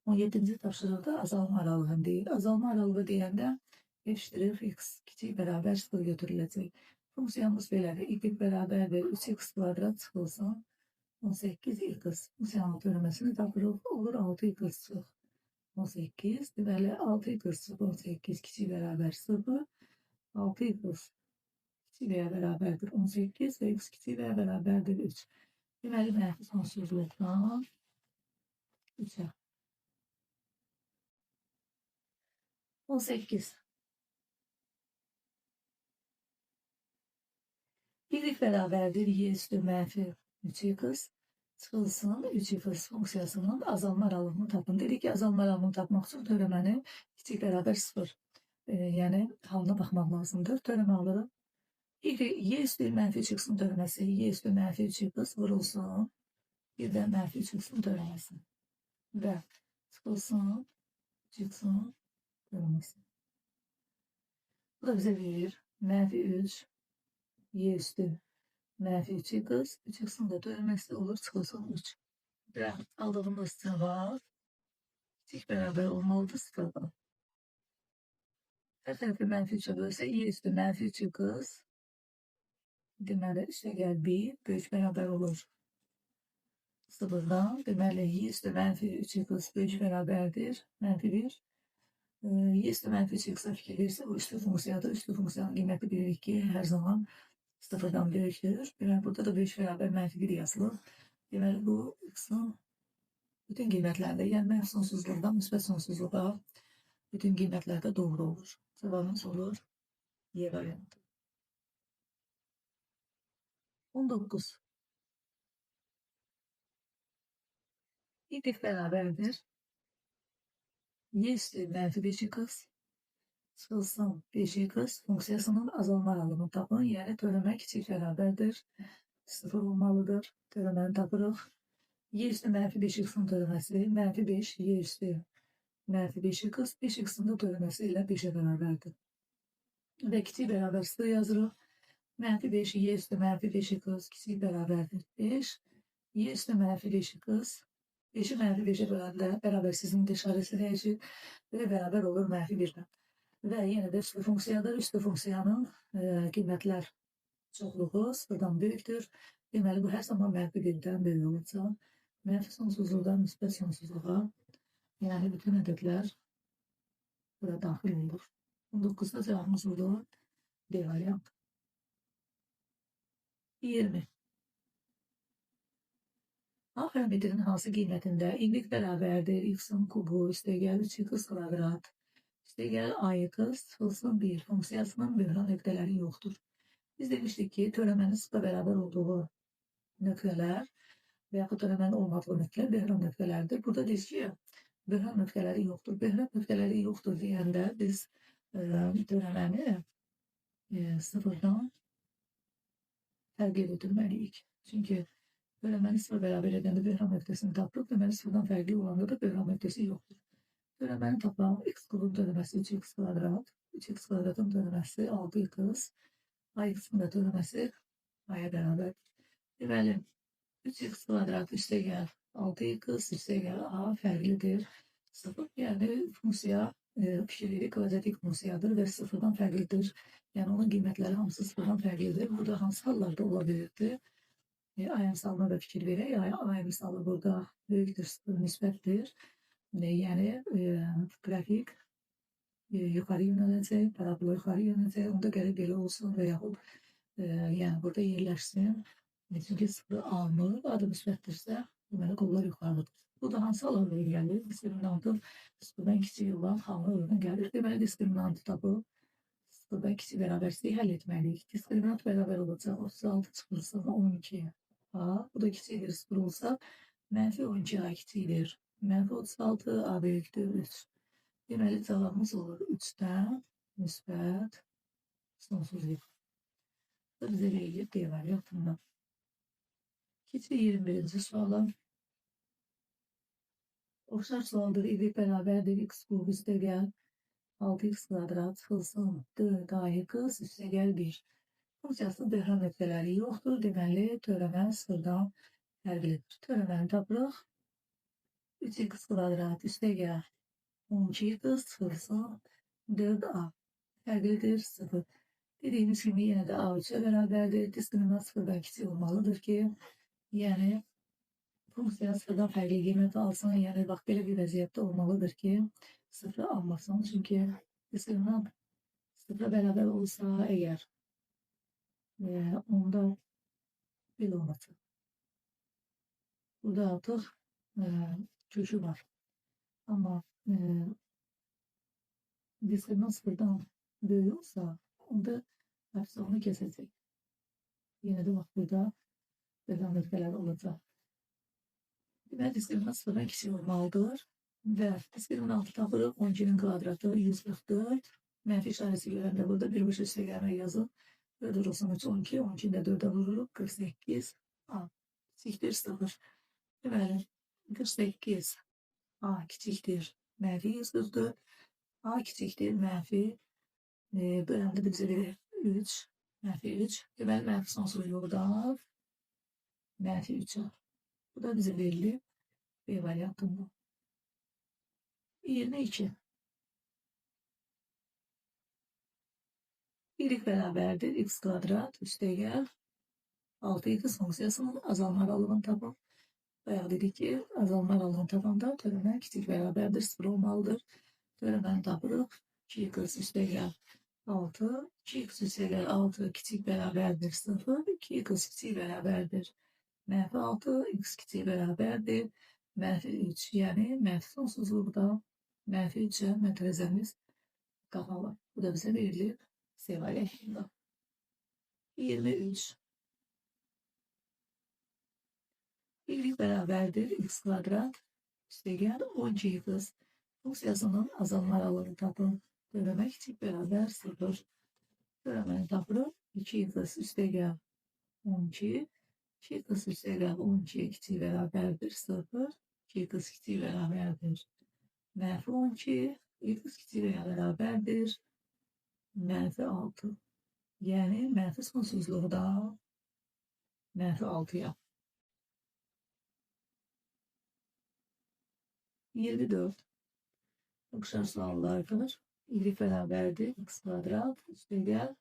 17-ci tapşırıqda azalma aralığını deyir. Azalma aralığı deyəndə f'(x) kiçik bərabər 0 götürüləcək. Funksiyamız belədir. Y bərabərdir 3x kvadrat çıxılsın 18x. Funksiyanın törəməsini tapırıq. Olur 6x çıx 18. Deməli 6x çıx 18 kiçik bərabər 0. 6x kiçik və ya bərabərdir 18 və x kiçik və ya bərabərdir 3. Deməli mənfi sonsuzluqdan 3'ə. 18. Y bərabərdir y üstü mənfi 3x çıxılsın 3x funksiyasının azalma aralığını tapın. Dedik ki, azalma aralığını tapmaq üçün törəməni kiçik bərabər 0. Yəni halına baxmaq lazımdır. Törəmə alırıq. Y üstü mənfi 3x'in törəməsi y üstü mənfi 3x vurulsun. Bir də mənfi 3x'in törəməsi. Və çıxılsın 3x'in törəməsi. Bu da bizə verir mənfi 3 y üstü mənfi 3x, 3x'in də törəməsi olur çıxılsın 3. Və aldığımız cavab kiçik bərabər olmalıdır 0'dan. Hər tərəfi mənfi 3'ə bölsə y üstü mənfi 3x deməli üstə gəl 1 böyük bərabər olur 0'dan. Deməli y üstü mənfi 3x böyük bərabərdir mənfi 1. Y üstü mənfi 3x'ə fikir verirsə o üstü funksiyadır. Üstü funksiyanın qiyməti bilirik ki, hər zaman 0'dan böyükdür. Deməli burada da böyük bərabər mənfi 1 yazılır. Deməli bu x-in bütün qiymətlərdə, yəni mənfi sonsuzluqdan müsbət sonsuzluğa bütün qiymətlərdə doğru olur. Cavabımız olur Y variantı. 19. Y bərabərdir y üstü mənfi 5x çıxılsın 5x funksiyasının azalma aralığını tapın. Yəni törəmə kiçik bərabərdir 0 olmalıdır. Törəməni tapırıq. Y üstü mənfi 5x'in törəməsi mənfi 5 y üstü mənfi 5x 5x'in də törəməsi ilə 5'ə bərabərdir. Və kiçik bərabər 0 yazırıq. Mənfi 5 y üstü mənfi 5x kiçik bərabərdir 5. Y üstü mənfi 5x 5'i mənfi 5'ə böləndə bərabərsizliyin işarəsi dəyişir və bərabər olur mənfi 1'dən. Və yenə də üstü funksiyadır. Üstü funksiyanın qiymətlər çoxluğu 0'dan böyükdür. Deməli bu hər zaman mənfi 1'dən böyük olacaq. Mənfi sonsuzluqdan müsbət sonsuzluğa, yəni bütün ədədlər burada daxil olur. 19'da cevabımız olur D variantı. 20. A parametrinin hansı qiymətində y bərabərdir x-in kubu üstəgəl 3x kvadrat Üstəgəl AX çıxılsın 1 funksiyasının böhran nöqtələri yoxdur. Biz demişdik ki, törəmənin sıfıra bərabər olduğu nöqtələr və yaxud törəmənin olmadığı nöqtələr böhran nöqtələridir. Burada deyir ki, böhran nöqtələri yoxdur. Böhran nöqtələri yoxdur deyəndə biz törəməni sıfırdan fərqli götürməliyik. Çünki törəməni sıfır bərabər edəndə böhran nöqtəsini tapırıq. Deməli, sıfırdan fərqli olanda da böhran nöqtəsi yoxdur. Törəməni tapalım. X kubun törəməsi 3x kvadrat. 3x kvadratın törəməsi 6x. AX-ın da törəməsi A-ya bərabərdir. Deməli, 3x kvadrat üstəgəl 6x üstəgəl A fərqlidir. 0, yəni funksiya fikirlilik kvadratik funksiyadır və sıfırdan fərqlidir. Yəni onun qiymətləri hamısı sıfırdan fərqlidir. Burada hansı hallarda ola bilirdi? A əmsalına da fikir verək. A əmsalı burada böyükdür, sıfır müsbətdir. Yəni qrafik yuxarı yönələcək, parabola yuxarı yönələcək. Onda gəlib belə olsun və yaxud yəni burada yerləşsin. Çünki sıfırı almır, adı müsbətdirsə, deməli qollar yuxarıdır. Bu da hansı hallarda gəlir? Diskriminantın sıfırdan kiçik olan halına uyğun gəlir. Deməli, diskriminantı tapıb sıfırdan kiçik bərabərliyi həll etməliyik. Diskriminant bərabər olacaq 36 çıxılsın 12 A. Bu da kiçikdir 0 olsa, mənfi 12 A kiçikdir. Mənfi 36 A böyükdür 3. Deməli, cavabımız olur 3-dən müsbət sonsuzluq. Bizə verilib D variantından. Keçək 21-ci suala. Oxşar sualdır. Y bərabərdir x kub üstəgəl 6x kvadrat çıxılsın 4 AX üstəgəl 1. Funksiyasının böhran nöqtələri yoxdur. Deməli, törəmə sıfırdan fərqlidir. Törəməni tapırıq. 3x kvadrat üstəgəl 12x çıxılsın 4A. Fərqlidir 0. Dediyimiz kimi yenə də A 3-ə bərabərdir. Diskriminant sıfırdan kiçik olmalıdır ki, yəni funksiya sıfırdan fərqli qiymət alsın. Yəni bax belə bir vəziyyətdə olmalıdır ki, sıfırı almasın. Çünki diskriminant sıfıra bərabər olsa əgər onda belə olacaq. Burada artıq kökü var. Amma diskriminant sıfırdan böyük olsa, onda hepsi onu kesecek. Yine de bak burada böhran nöqtələri olacaq. Deməli, diskriminant sıfırdan kiçik olmalıdır. Və diskriminantı tapırıq 12'nin kvadratı 144. Mənfi işarəsi görəndə burada birbaşa üstəgəlmə yazın. 4 olsun 3, 12, 12'ni də 4'ə vururuq. 48 A kiçikdir 0. Deməli, 48 A kiçikdir mənfi 144. A kiçikdir mənfi böləndə bizə verir 3. Mənfi 3. Deməli, mənfi sonsuzluqdan mənfi 3'ə. Bu da bizə verilib B variantında. 22. Birlik bərabərdir. X kvadrat üstəgəl 6x funksiyasının azalma aralığını tapın. Bayaq dedik ki, azalma aralığını tapanda törəmə kiçik bərabərdir 0 olmalıdır. Törəməni tapırıq. 2x üstəgəl 6. 2x üstəgəl 6 kiçik bərabərdir 0. 2x kiçik bərabərdir mənfi 6. X kiçik bərabərdir mənfi 3. Yəni mənfi sonsuzluqda mənfi 3'ə mətrəzəmiz qapalı. Bu da bizə verilib C variantında. 23. Birlik bərabərdir x kvadrat üstəgəl 12x funksiyasının azalma aralığını tapın. Törəmə kiçik bərabər 0. Törəməni tapırıq. 2x üstəgəl 12. 2x üstəgəl 12 kiçik bərabərdir 0. 2x kiçik bərabərdir mənfi 12. X kiçik bərabərdir mənfi 6. Yəni mənfi sonsuzluqda mənfi 6'ya. 24. Oxşar suallardır. Y bərabərdir x kvadrat üstəgəl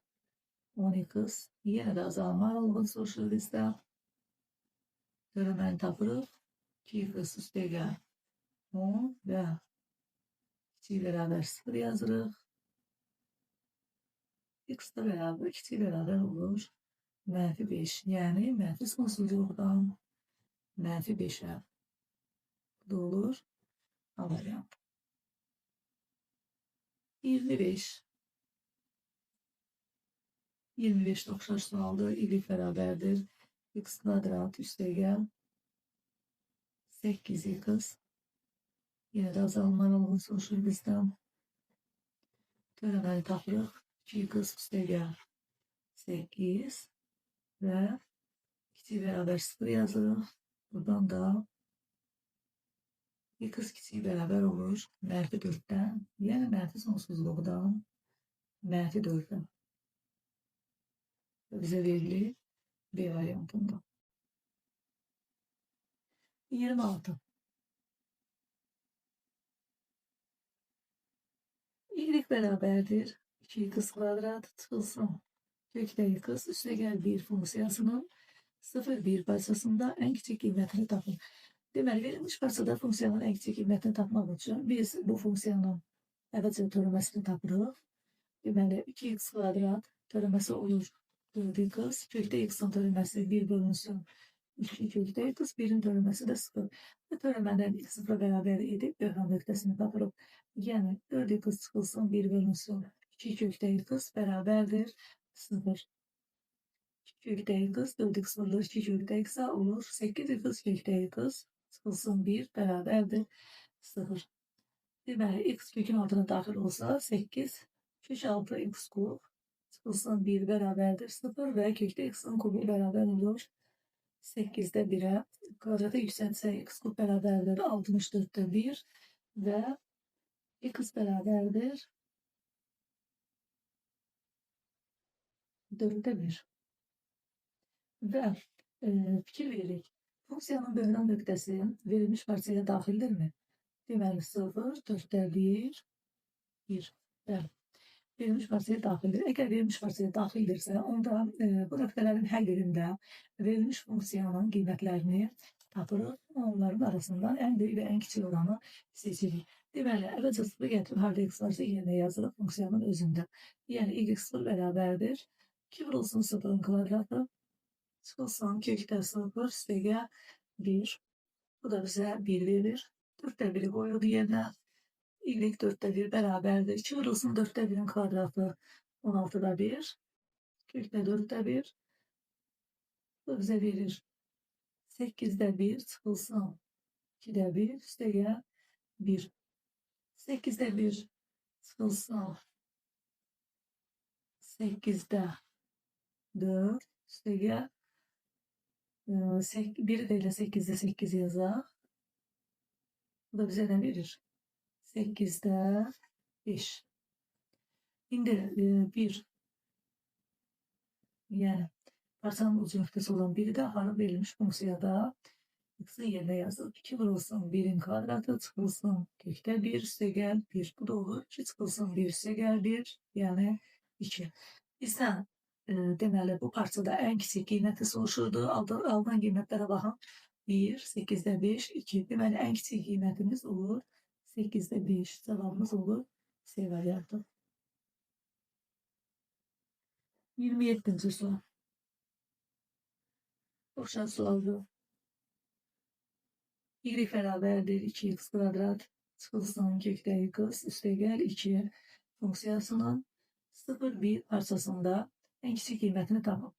10x. Yenə də azalma aralığını soruşur bizdə. Törəməni tapırıq. 2x üstəgəl 10 və kiçik bərabər 0 yazırıq. X da bərabər kiçik bərabər olur mənfi 5. Yəni mənfi sonsuzluqdan mənfi 5'ə. Bu da olur A variantı. 25. 25 oxşar sualdır. Y beraberdir. X kvadrat üstəgəl 8x. Yine de azalma aralığını soruşur bizden. Törəməni tapırıq. 2x üstəgəl 8 ve kiçik beraber 0 yazırıq. Buradan da x kiçik beraber olur. Mənfi 4'ten. Yəni mənfi sonsuzluqdan mənfi 4'ten. Bize verilir B variantında. 26. Y beraberdir 2x kvadrat çıxılsın. Kökdə x üstəgəl 1 funksiyasının 0,1 parçasında en küçük qiymətini tapın. Deməli, verilmiş parçada funksiyanın en küçük qiymətini tapmaq üçün biz bu funksiyanın əvvəlcə törəməsini tapırıq. Deməli, 2x kvadrat törəməsi olur 4x. Kökdə x-in törəməsi 1 bölünsün 2 kökdə x, 1'in törəməsi də 0. Və törəmədən x 0'a bərabər edib böhran nöqtəsini tapırıq. Yəni 4x çıxılsın 1 bölünsün 2 kökdə x bərabərdir 0. 2 kökdə x 4x vurulur 2 kökdə x olur 8x kökdə x çıxılsın 1 bərabərdir 0. Deməli x kökün altına daxil olsa 8 kök 6x kub çıxılsın 1 bərabərdir 0 və kökdə x-in kubu bərabər olur 8'də 1'ə kvadrata yüksəltsə x kub bərabərdir 64'də 1 və x bərabərdir 4'də 1. Və fikir veririk. Funksiyanın böhran nöqtəsi verilmiş parçaya daxildirmi? Deməli 0, 4'də 1, 1. Bəli. Verilmiş parçaya daxildir. Əgər verilmiş parçaya daxildirsə, onda bu nöqtələrin hər yerində verilmiş funksiyanın qiymətlərini tapırıq. Onların arasından en büyük ve en kiçik olanı seçirik. Deməli, əvvəlcə 0 gətirib harda x varsa yerine yazırıq funksiyanın özündə. Yəni y0 bərabərdir 2 vurulsun 0'ın kvadratı çıxılsın kökdə 0 üstəgəl 1. Bu da bize 1 verir. 4'də 1'i koyuldu yerine. Y 4'də 1 bərabərdir. 2 vurulsun 4'də 1'in kvadratı 16'da 1. Kökdə 4'də 1. Bu bize verir. 8'də 1 çıxılsın 2'də 1 üstəgəl 1. 8'də 1 çıxılsın 8'də 4 üstəgəl 1 ilə 8'də 8 yazaq. Bu da bize ne verir? 8'də 5. İndi 1 yani parçanın ucu nöqtəsi olan 1'i də harı verilmiş funksiyada x-in yerine yazılıb. 2 vurulsun 1'in kvadratı çıxılsın kökdə 1 üstəgəl 1. Bu da olur 2 çıxılsın 1 üstəgəl 1 yani 2. Bizdən deməli bu parçada en kiçik qiyməti soruşurdu. Alınan qiymətlərə baxın. 1, 8'də 5, 2. Deməli en kiçik qiymətimiz olur 8'də 5. Cevabımız olur C variantı. 27. soru. Oxşar sualdır. Y bərabərdir 2x kvadrat çıxılsın kökdə x üstəgəl 2 funksiyasının 0,1 parçasında en kiçik qiymətini tapın.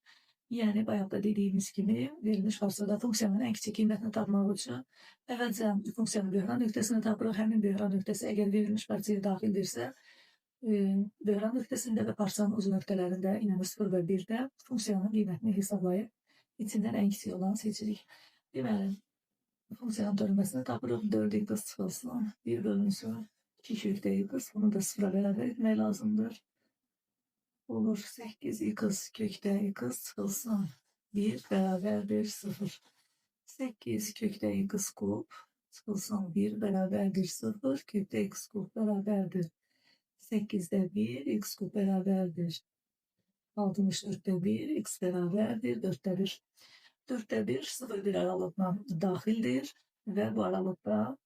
Yani bayaq da dediğimiz gibi verilmiş parçada funksiyanın en kiçik qiymətini tapmaq üçün əvvəlcə funksiyanın böhran nöqtəsini tapırıq. Həmin böhran nöqtəsi əgər verilmiş parçaya daxildirsə, böhran nöqtəsində və parçanın ucu nöqtələrində yəni 0 və 1'də funksiyanın qiymətini hesablayıb içindən en kiçik olan seçirik. Deməli, funksiyanın törəməsini tapırıq. 4x çıxılsın 1 bölünsün 2 kökdə x. Bunu da 0'a bərabər etmək lazımdır. Olur 8x kökdə x çıxılsın 1 bərabərdir 0. 8 kökdə x kub çıxılsın 1 bərabərdir 0. Kökdə x kub bərabərdir 8'də 1 x kub bərabərdir 64'də 1 x bərabərdir 4'də 1. 4'də 1 0-1 aralığına daxildir və bu aralıqda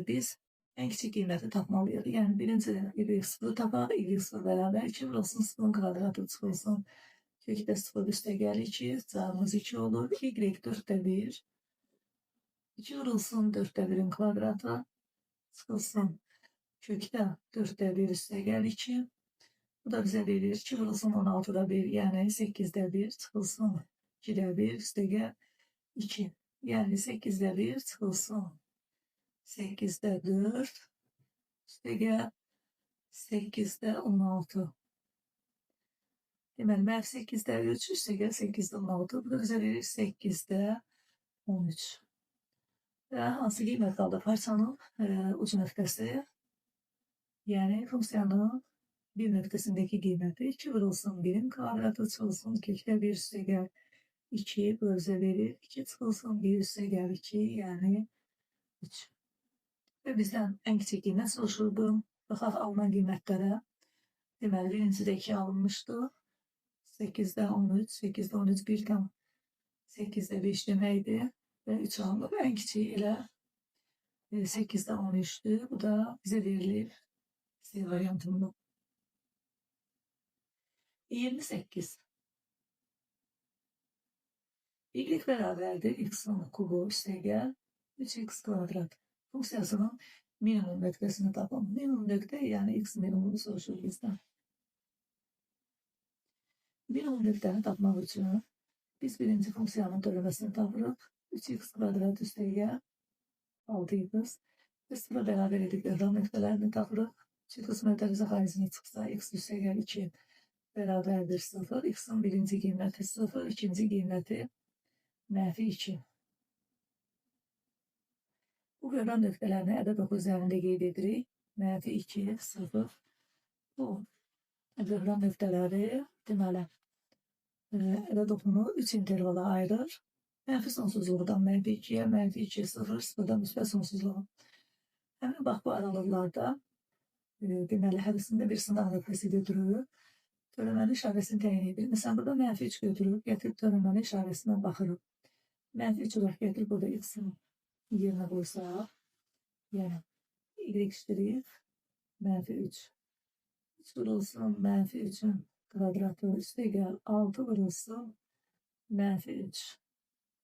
biz en kiçik qiyməti tapmalıyıq. Yəni birinci y0 tapaq. Y0 bərabər 2 vurulsun 0'ın kvadratı çıxılsın kökdə 0 üstəgəl 2. Cavabımız 2 olur. Y 4'də 1 2 vurulsun 4'də 1'in kvadratı çıxılsın Kökdə 4'də 1 üstəgəl 2. Bu da bizə verir 2 vurulsun 16'da 1, yəni 8'də 1 çıxılsın 2'də 1 üstəgəl 2. Yəni 8'də 1 çıxılsın 8'də 4 üstəgəl 8'də 16. Deməli, mənfi 8'də 3 üstəgəl 8'də 16. Bu da bizə verir 8'də 13. Və hansı qiymət qaldı? Parçanın uc nöqtəsi, yəni funksiyanın bir nöqtəsindəki qiyməti 2 vurulsun 1'in kvadratı çıxılsın kökdə 1 üstəgəl 2. Bu bizə verir 2 çıxılsın 1 üstəgəl 2, yəni 3. Və bizdən ən kiçik qiymət soruşurdu. Baxaq alınan qiymətlərə. Deməli, birincidə 2 alınmışdı. 8'də 13, 8'də 13 1 tam 8'də 5 deməkdir. Və 3 alınıb. Ən kiçiyi elə 8'də 13'dür. Bu da bizə verilir C variantında. 28. Y bərabərdir x'in kubu üstəgəl 3x kvadrat. Funksiyasının minimum nöqtəsini tapın. Minimum nöqtə, yəni x minimumunu soruşur bizdən. Minimum nöqtəni tapmaq üçün biz birinci funksiyanın törəməsini tapırıq. 3x kvadrat üstəgəl 6x və 0 bərabər edib dövran nöqtələrini tapırıq. 3x mötərizə xaricini çıxsa x üstəgəl 2 bərabərdir 0. X'in birinci qiyməti 0, ikinci qiyməti mənfi 2. Bu dövran nöqtələrini ədəd oxu üzərində qeyd edirik. Mənfi 2, 0. Bu dövran nöqtələri deməli ədəd oxunu 3 intervala ayırır. Mənfi sonsuzluqdan mənfi 2'yə, mənfi 2, 0, 0'dan müsbət sonsuzluğa. Həmin bax bu aralıqlarda deməli hərəsində bir sınaq nöqtəsi götürülür. Törəmənin işarəsini təyin edir. Məsələn, burada mənfi 3 götürüb, gətirib törəmənin işarəsindən baxırıq. Mənfi 3 olaraq gətirib burada x'in yerinə qoysaq, yəni y iştirik, mənfi 3. 3 vurulsun mənfi 3'ün kvadratı üstəgəl 6 vurulsun mənfi 3.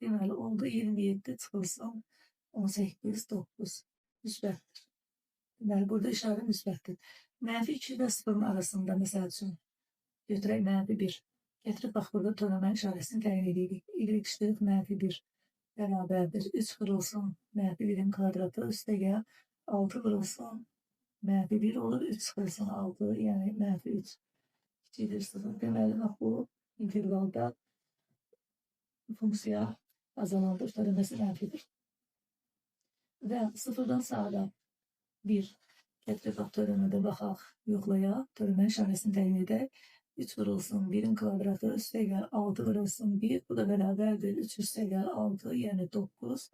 Deməli, oldu 27 çıxılsın 18, 9. Müsbətdir. Deməli, burada işarə müsbətdir. Mənfi 2 və 0'ın arasında məsəl üçün götürək mənfi 1. Gətirib bax burada törəmənin işarəsini təyin edirik. Y iştirik mənfi 1 bərabərdir. 3 vurulsun mənfi 1'in kvadratı üstəgəl 6 vurulsun mənfi 1 olur. 3 çıxılsın 6, yəni mənfi 3 kiçikdir 0. Deməli, bax bu intervalda funksiya azalandır, törəməsi mənfidir. Və 0'dan sağda 1 gətirib bax törəmədə baxaq, yoxlayaq, törəmənin işarəsini təyin edək. 3 vurulsun 1'in kvadratı üstəgəl 6 vurulsun 1. Bu da bərabərdir 3 üstəgəl 6, yəni 9.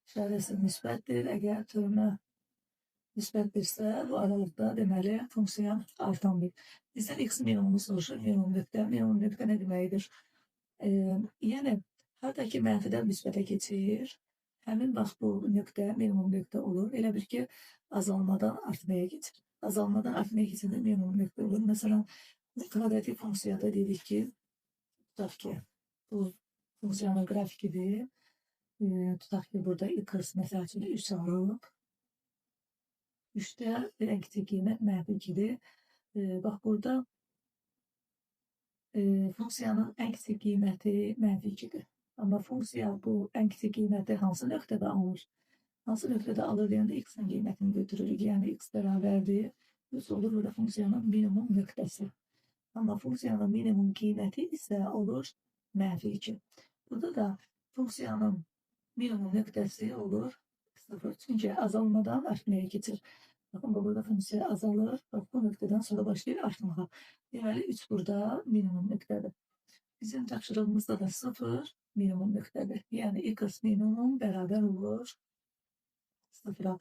İşarəsi müsbətdir. Əgər törəmə müsbətdirsə, bu aralıqda deməli funksiya artandır. Bizdən x minimumu soruşur. Minimum nöqtə. Minimum nöqtə nə deməkdir? Yəni, haradakı mənfidən müsbətə keçir. Həmin bax bu nöqtə minimum nöqtə olur. Elə bir ki, azalmadan artmaya keçir. Azalmadan artmaya keçəndə minimum nöqtə olur. Məsələn, kvadratik funksiyada dedik ki, tutaq ki, bu funksiyanın qrafikidir. Tutaq ki, burada x məsəl üçün 3 alıb. 3'də ən kiçik qiymət mənfi 2'dir. Bax, burada funksiyanın ən kiçik qiyməti mənfi 2'dir. Amma funksiya bu ən kiçik qiyməti hansı nöqtədə alır? Hansı nöqtədə alır deyəndə x'in qiymətini götürürük. Yəni x bərabərdir 3 olur burada funksiyanın minimum nöqtəsi. Amma funksiyanın minimum qiyməti isə olur mənfi 2. Burada da funksiyanın minimum nöqtəsi olur 0. Çünki azalmadan artmaya keçir. Baxın, burada funksiya azalır. Bax, bu nöqtədən sonra başlayır artmağa. Deməli, 3 burada minimum nöqtədir. Bizim tapşırığımızda da 0 minimum nöqtədir. Yəni, x minimum bərabər olur 0'a.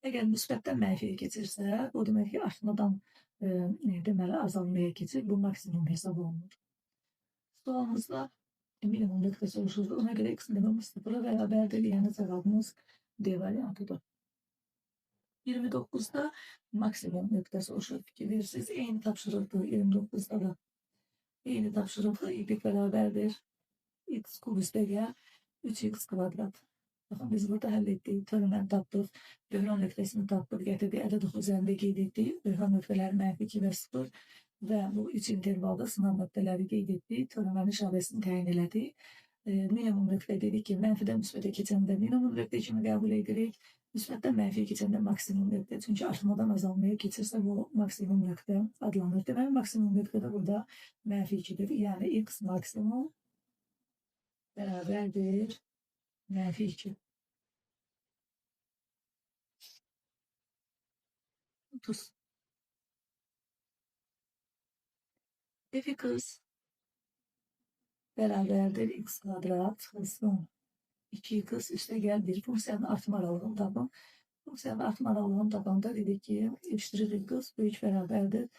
Əgər müsbətdən mənfiyə keçirsə, o demək ki, artmadan deməli azalmaya keçir. Bu maksimum hesab olunur. Sualımızda minimum nöqtə soruşulur. Ona görə x minimum 0'a bərabərdir. Yəni, cavabımız D variantıdır. 29'da maksimum nöqtə soruşur. Fikir verirsiniz. Eyni tapşırıqdır 29'da da. Eyni tapşırıqdır. Y bərabərdir x kub üstəgəl 3x kvadrat. Bakın biz burada həll etdik. Törəməni tapdıq. Böhran nöqtəsini tapdıq. Gətirdik. Ədəd oxu üzərində qeyd etdik. Böhran nöqtələri -2 və 0 və bu 3 intervalda sınaq nöqtələri qeyd etdik. Törəmənin işarəsini təyin elədik. Minimum nöqtə dedik ki, mənfidən müsbətə keçəndə minimum nöqtə kimi qəbul edirik. Müsbətdən mənfiyə keçəndə maksimum nöqtə. Çünki artmadan azalmaya keçirsə bu maksimum nöqtə adlanır. Deməli maksimum nöqtə də burada -2'dir. Yəni x maksimum bərabərdir -2. 30. F(x) bərabərdir x kvadrat xılsın 2x üstə gəl 1. Funksiyanın artma aralığını tapın. Funksiyanın artma aralığını tapanda dedik ki, x böyük bərabərdir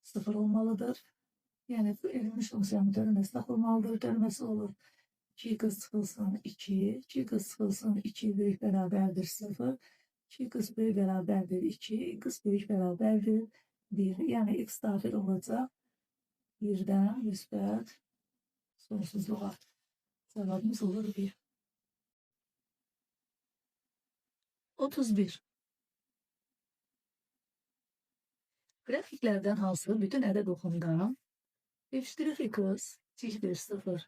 0 olmalıdır. Yəni bu verilmiş funksiyanın törəməsi tapılmalıdır. Törəməsi olur 2x xılsın 2, 2x xılsın 2 böyük bərabərdir 0, 2x böyük bərabərdir 2, x böyük bərabərdir 1. Yəni x daxil olacaq 1'dən müsbət sonsuzluğa. Cevabımız olur 1. 31. Grafiklərdən hansı bütün ədəd oxunda f'(x) eşittir 0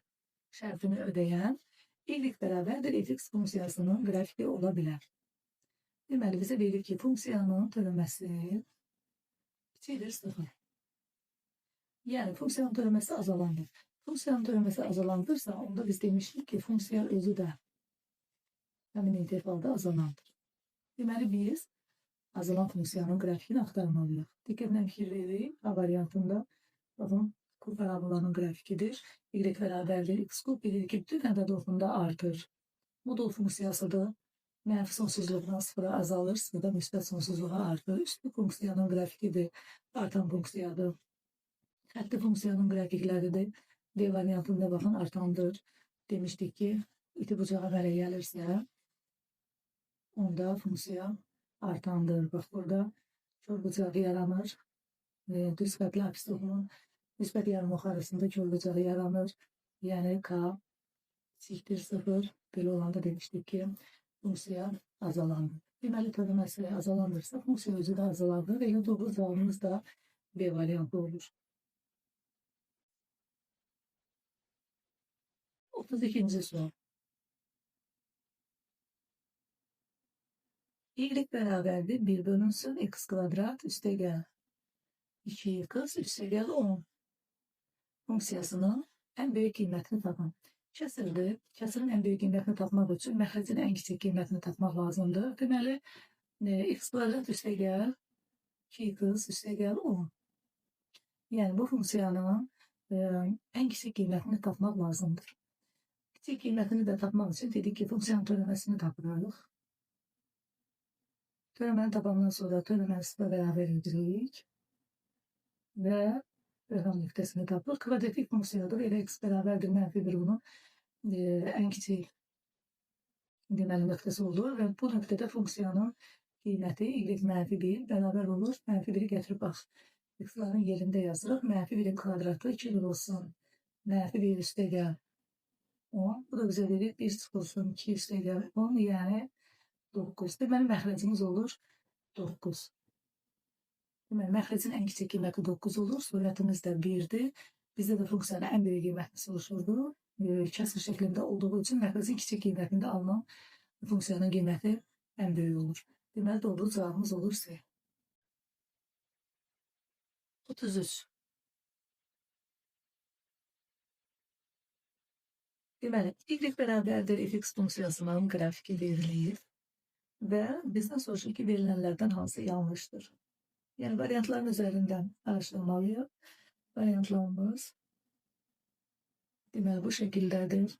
şərtini ödəyən y bərabərdir fx funksiyasının qrafiki ola bilər. Deməli, bizə verir ki, funksiyanın törəməsi kiçikdir 0. Yəni, funksiyanın törəməsi azalandır. Funksiyanın törəməsi azalandırsa, onda biz demişdik ki, funksiya özü də həmin intervalda azalandır. Deməli, biz azalan funksiyanın qrafikini axtarmalıyıq. Diqqətlə fikir verin, A variantında, baxın, kub parabolanın qrafikidir. Y bərabərdir x kub, bilir ki, bütün ədəd oxunda artır. Modul funksiyasıdır. Mənfi sonsuzluqdan sıfıra azalır, sıfırda müsbət sonsuzluğa artır. Üstü funksiyanın qrafikidir, artan funksiyadır. Xətti funksiyanın qrafikləridir. D variantında baxın, artandır. Demişdik ki, iti bucağa əmələ gəlirsə, onda funksiya artandır. Bax, burada kör bucağı yaranır. Düz xətli apistoxunun müsbət yarımox arasında kör bucağı yaranır. Yəni K kiçikdir 0. Belə olanda demişdik ki, funksiya azalandır. Deməli, törəməsi azalandırsa, funksiya özü də azalandır. Elə doğru cavabımız da B variantı olur. 32. soru. Y bərabərdir 1 bölünsün x kvadrat üstə gəl 2x üstə gəl 10 funksiyasının ən böyük qiymətini tapın. Kəsrdir. Kəsrin ən böyük qiymətini tapmaq üçün məxrəcin ən kiçik qiymətini tapmaq lazımdır. Deməli, x kvadrat üstə gəl 2x üstə gəl 10. Yəni, bu funksiyanın ən kiçik qiymətini tapmaq lazımdır. Kiçik qiymətini də tapmaq üçün dedik ki, funksiyanın törəməsini tapırıq. Törəməni tapandan sonra törəməni sıfıra bərabər edirik və böhran nöqtəsini tapırıq. Kvadratik funksiyadır. Elə x bərabərdir -1 bunun ən kiçik deməli nöqtəsi olur və bu nöqtədə funksiyanın qiyməti y -1 bərabər olur. -1'i gətirib bax. X-ların yerində yazırıq. -1'in kvadratı 2 olsun. -1 üstə gəl 10. Bu da bizə verir 1 çıxılsın 2 üstə gəl 10. Yəni 9. Deməli, məxrəcimiz olur 9. Deməli, məxrəcin ən kiçik qiyməti 9 olur. Surətimiz də 1'dir. Bizdə də funksiyanın ən böyük qiymətini soruşurdu. Kəsr şəklində olduğu üçün məxrəcin kiçik qiymətində alınan funksiyanın qiyməti ən böyük olur. Deməli, doğru cavabımız olur C. 33. Deməli, y bərabərdir fx funksiyasının qrafiki verilir və bizdən soruşur ki, verilənlərdən hansı yanlışdır? Yəni, variantların üzərindən araşdırmalıyıq. Variantlarımız deməli, bu şəkildədir.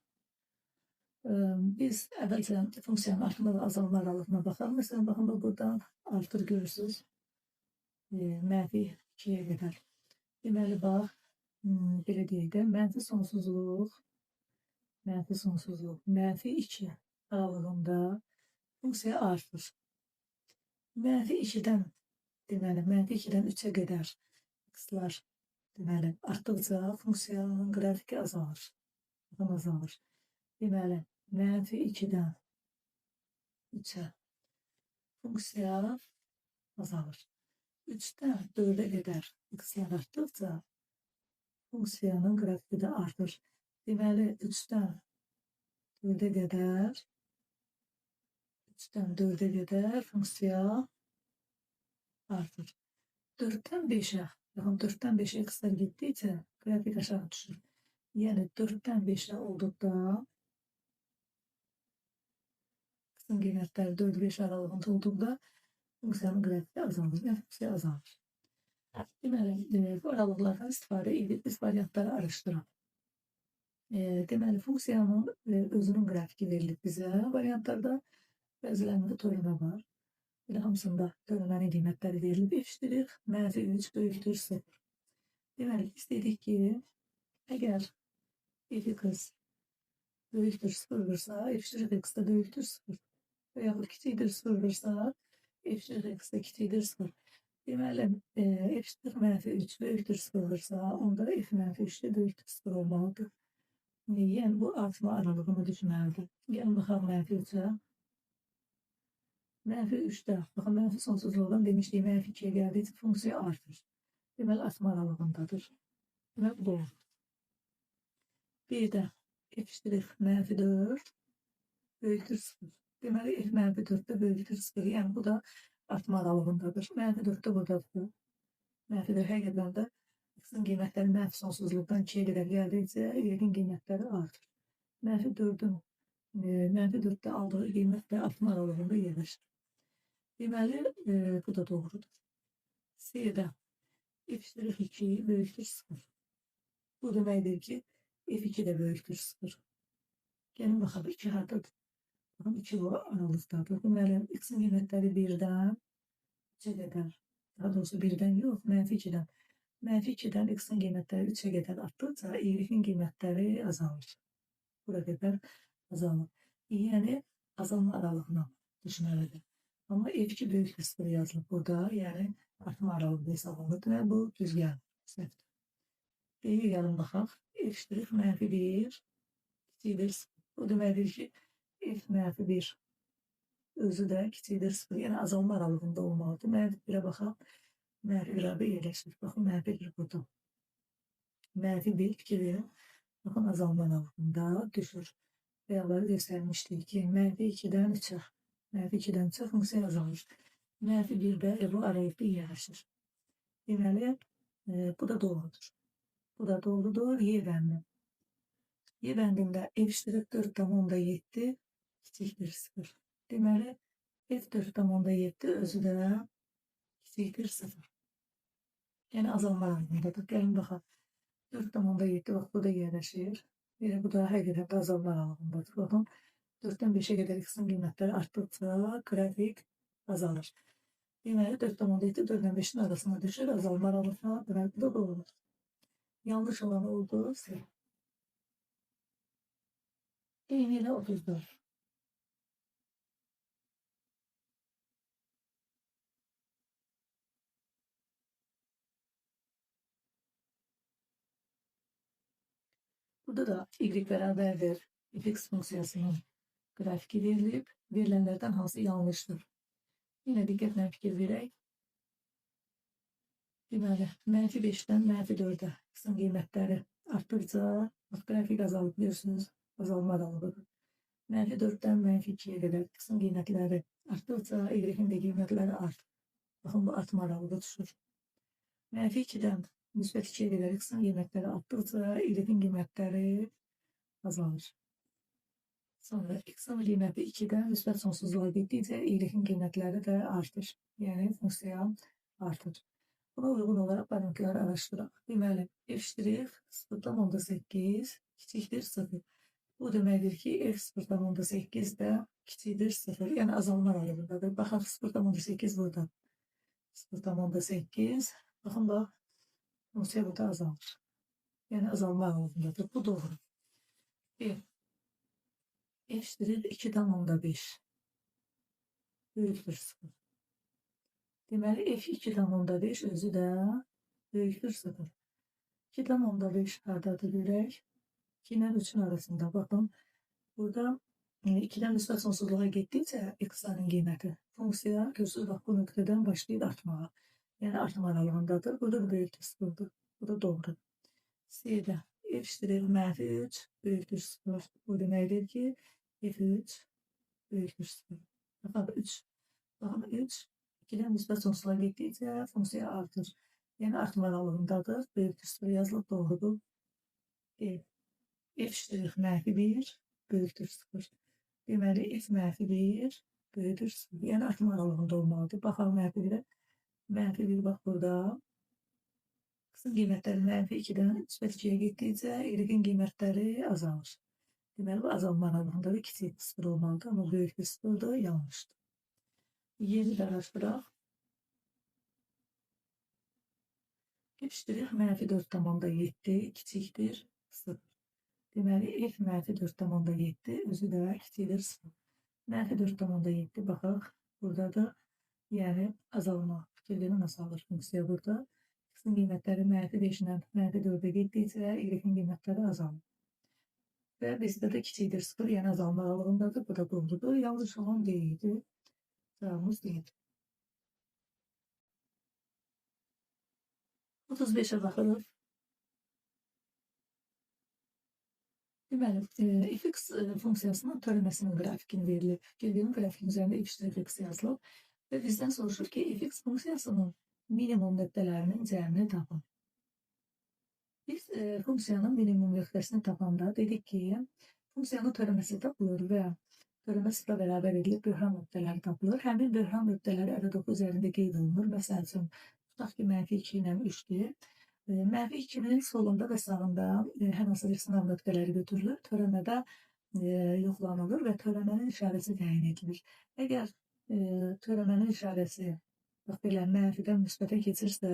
Biz əvvəlcə funksiyanın artma və azalma aralığına baxalım. Məsələn, baxın, buradan artır görürsünüz. -2'ye qədər. Deməli, bax, belə deyək də, mənfi sonsuzluq, -2 aralığında funksiya artır. -2'dən, deməli, -2'dən 3'ə qədər x-lar, deməli, artdıqca funksiyanın qrafiki azalır. Azalır. Deməli, -2'dən 3'e. Funksiya azalır. 3'dən 4'e qədər x artdıqca funksiyanın qrafiki də artır. Deməli 3'dən 4'e qədər 3'dən 4'e qədər funksiya artır. 4'dən 5'e, baxın 4'dən 5'e x-lər getdikcə qrafik aşağı düşür. Yəni 4'dən 5'e olduqda x-in qiymətləri 4-5 aralığında olduqda funksiyanın qrafiki azalır, yəni funksiya azalır. Deməli, bu aralıqlardan istifadə edib biz variantları araşdıraq. Deməli, funksiyanın özünün qrafiki verilib bizə. Variantlarda bəzilərində törəmə var. Belə hamısında törəmənin qiymətləri verilib. f' -3 böyükdür 0. Deməli, biz dedik ki, əgər f(x) böyükdür 0'dırsa, f' da böyükdür 0. Və yaxud kiçikdir 0'dırsa, f' da kiçikdir 0. Deməli, f' -3 böyükdür 0'dırsa, onda f -3 də böyükdür 0 olmalıdır. Yəni, bu artma aralığını düşünməlidir. Gəlin, baxaq -3'ə. -3'də, baxın, mənfi sonsuzluqdan demişdik, -2'yə gəldikcə funksiya artır. Deməli, artma aralığındadır. Deməli, bu doğrudur. Bir də f' -4 böyükdür 0. Deməli, f -4 də böyükdür 0. Yəni, bu da artma aralığındadır. -4 də buradadır. -4 həqiqətən də x-in qiymətləri mənfi sonsuzluqdan 2'yə qədər gəldikcə y-in qiymətləri artır. -4'də aldığı qiymətlə artma aralığında yerləşir. Deməli, bu da doğrudur. C-də f'2 böyükdür 0. Bu deməkdir ki, f2 də böyükdür 0. Gəlin baxaq, 2 hardadır? Baxın, 2 bu aralıqdadır. Deməli, x-in qiymətləri 1'dən 3'e qədər, daha doğrusu 1'dən yox, -2'dən. -2'dən x-in qiymətləri 3'e qədər artdıqca y-in qiymətləri azalır. Bura qədər azalır. Yəni, azalma aralığına düşməlidir. Amma f2 böyükdür 0 yazılıb burada, yəni artma aralığında hesab olunur. Deməli, bu düz gəlir. Səhvdir. B'yə gəlin baxaq. f' -1 kiçikdir 0. Bu deməkdir ki, f -1 özü də kiçikdir 0. Yəni, azalma aralığında olmalıdır. -1'ə baxaq. -1'ə yerləşir. Baxın, -1 burada. -1 fikir verin. Baxın, azalma aralığında düşür. Rəyaları göstərmişdik ki, -2'dən 3'ə. -2'dən 3'ə funksiya azalır. -1'də bu aralıqda yerləşir. Deməli, bu da doğrudur. Bu da doğrudur. Y bəndi. Y bəndində f' 4,7 kiçikdir 0. Deməli, f 4,7 özü də kiçikdir 0. Yəni, azalma aralığındadır. Gəlin baxaq. 4,7 bax, burada yerləşir. Bu da həqiqətən də azalma aralığındadır. Baxın, 4'dən 5'e qədər x-in qiymətləri artdıqca qrafik azalır. Deməli, 4,7 4'dən 5'in arasına düşür, azalma aralığına, deməli, bu da doğrudur. Yanlış olan oldu. Eyni ilə 34. Burada da y bərabərdir f(x) funksiyasının qrafiki verilib. Verilənlərdən hansı yanlışdır? Yine diqqətlə fikir verək. Deməli, -5'dən -4'ə x-in qiymətləri artdıqca qrafik azalıb, bilirsiniz, azalma aralığıdır. -4'dən -2'yə qədər x-in qiymətləri artdıqca y-in də qiymətləri artır. Baxın, bu artma aralığı düşür. -2'dən -2'yə qədər x-in qiymətləri artdıqca y-in qiymətləri azalır. Sonra x-in qiyməti 2'dən müsbət sonsuzluğa getdikcə y-in qiymətləri də artır. Yəni, funksiya artır. Buna uyğun olaraq variantları araşdıraq. Deməli, f' 0,8 kiçikdir 0. Bu deməkdir ki, f 0,8 də kiçikdir 0. Yəni, azalma aralığındadır. Baxaq, 0,8 burada. 0,8. Baxın, bax, funksiya burada azalır. Yəni, azalma aralığındadır. Bu doğru. f' 2,5 böyükdür 0. Deməli, f 2,5 özü də böyükdür 0. 2,5 hardadır görək? 2 ilə 3'ün arasında. Baxın, burada 2'den müsbət sonsuzluğa getdikcə x-ların qiyməti funksiya görürsünüz bax bu nöqtədən başlayır artmağa. Yəni artım aralığındadır. Burada da böyükdür sıfırdır. Bu da doğrudur. C-də f'-3 böyükdür 0. Bu deməkdir ki, f3 böyükdür 0. Baxın 3. Baxın 3 2'den müsbət sonsuzluğa getdikcə funksiya artır. Yəni artım aralığındadır. Böyükdür 0 yazılıb doğrudur. f'-1 böyükdür 0. Deməli, f-1 böyükdür 0. Yəni artım aralığında olmalıdır. Baxalım -1'ə. -1 bax burada. X'in qiymətləri -2'dən müsbət 2'yə getdikcə y-in qiymətləri azalır. Deməli, bu azalma aralığındadır. Kiçik 0 olmalıdır. Amma böyük bir 0'dır. Yanlışdır. Yeni də araşdıraq. f'-4,7 kiçikdir 0. Deməli, f-4,7 özü də kiçikdir 0. -4,7 baxaq. Burada da yəni azalma fikirlərini azalır funksiya burada. X'in qiymətləri -5-dən -4'ə getdikcə y-in qiymətləri azalır. Və bizdə də kiçikdir 0, yəni azalma aralığındadır. Bu da doğrudur. Yanlış olan deyildi. Cavabımız deyil. 35'ə baxırıq. Deməli, f(x) funksiyasının törəməsinin qrafikini verilib. Gördüyün qrafikin üzərində f(x) yazılıb və bizdən soruşur ki, f(x) funksiyasının minimum nöqtələrinin cəmini tapın. Biz funksiyanın minimum nöqtəsini tapanda dedik ki, funksiyanın törəməsi tapılır və törəmə sıfıra bərabər edilib böhran nöqtələri tapılır. Həmin böhran nöqtələri ədəd-oxu üzərində qeyd olunur. Məsəl üçün, tutaq ki, -2 ilə 3'dür. -2'nin solunda və sağında hər hansı bir sınav nöqtələri götürülür. Törəmədə yoxlanılır və törəmənin işarəsi təyin edilir. Əgər törəmənin işarəsi bax belə -dən müsbətə keçirsə,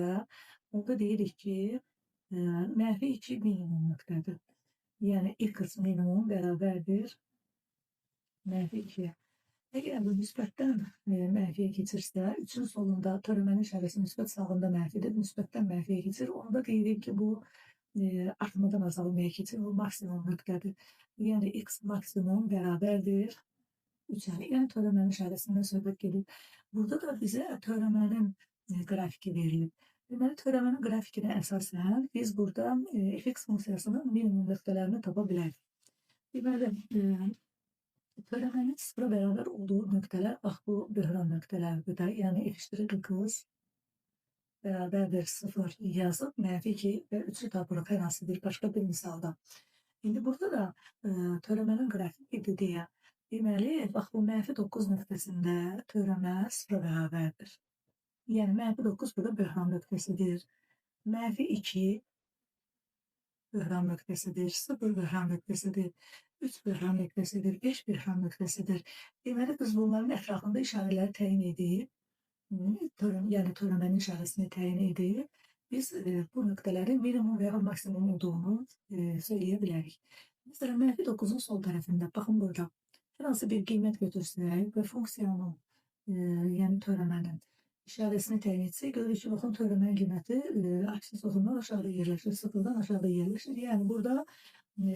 onda deyirik ki, -2 minimum nöqtədir. Yəni x minimum bərabərdir -2'yə. Əgər bu müsbətdən -yə keçirsə, 3'ün solunda törəmənin işarəsi müsbət, sağında -dir, müsbətdən -yə keçir. Onda deyirik ki, bu artmadan azalmaya keçir, bu maksimum nöqtədir. Yəni x maksimum bərabərdir 3'ə. Yəni törəmənin işarəsindən söhbət gedir. Burada da bizə törəmənin qrafiki verilib. Deməli, törəmənin qrafikinə əsasən biz burada f(x) funksiyasının minimum nöqtələrini tapa bilərik. Deməli, törəmənin sıfıra bərabər olduğu nöqtələr bax bu böhran nöqtələridir də. Yəni f(x) bərabərdir 0 yazıb -2 və 3'ü tapırıq hər hansı bir başqa bir misalda. İndi burada da törəmənin qrafikidir deyə. Deməli, bax bu -9 nöqtəsində törəmə 0'a bərabərdir. Yəni -9 burada böhran nöqtəsidir. -2 böhran nöqtəsidir. 0 böhran nöqtəsidir. 3 böhran nöqtəsidir. 5 böhran nöqtəsidir. Deməli, biz bunların ətrafında işarələri təyin edib, yəni törəmənin işarəsini təyin edib, biz bu nöqtələrin minimum və ya maksimum olduğunu söyləyə bilərik. Məsələn, -9'un sol tərəfində, baxın burada, hər hansı bir qiymət götürsək və funksiyanın, yəni törəmənin işarəsini təyin etsək, görürük ki, baxın, törəmənin qiyməti aksi soxundan aşağıda yerləşir, 0'dan aşağıda yerləşir. Yəni burada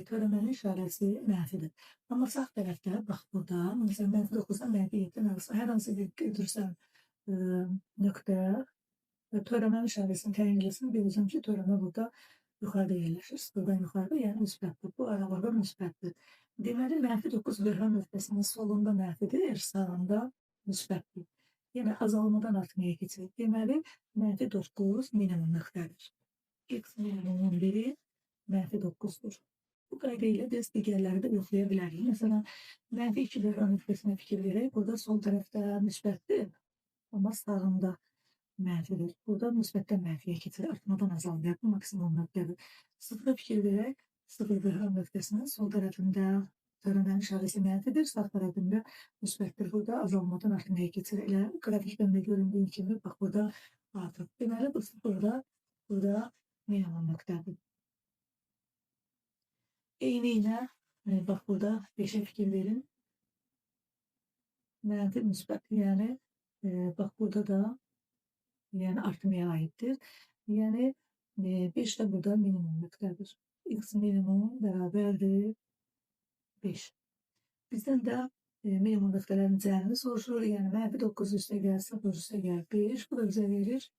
törəmənin işarəsi -dir. Amma sağ tərəfdə, bax burada, məsələn, -9'dan -7'dən arası hər hansı bir götürsən nöqtə və törəmənin işarəsini təyin edirsən, biləcəm ki, törəmə burada yuxarıda yerləşir, 0'dan yuxarıda, yəni müsbətdir. Bu aralıqda müsbətdir. Deməli, -9 böhran nöqtəsinin solunda -dir, sağında müsbətdir. Yəni azalmadan artmaya keçir. Deməli, -9 minimum nöqtədir. X minimumun biri -9'dur. Bu qayda ilə biz digərləri də yoxlaya bilərik. Məsələn, -2 böhran nöqtəsinə fikir verək. Burada sol tərəfdə müsbətdir, amma sağında -dir. Burada müsbətdən -yə keçir, artmadan azalmaya, bu maksimum nöqtədir. 0'a fikir verək. 0 böhran nöqtəsinin sol tərəfində törəmənin işarəsi -dir, sağ tərəfində müsbətdir. Burada azalmadan artmaya keçir. Elə qrafikdən də göründüyü kimi, bax burada artır. Deməli, bu 0'da burada minimum nöqtədir. Eyni ilə, bax burada 5'ə fikir verin. -müsbət, yəni bax burada da yəni artmaya aiddir. Yəni 5 də burada minimum nöqtədir. X minimum bərabərdir 5. Bizdən də minimum nöqtələrin cəmini soruşur. Yəni -9 üstə gəl 0 üstə gəl 5. Bu da bizə verir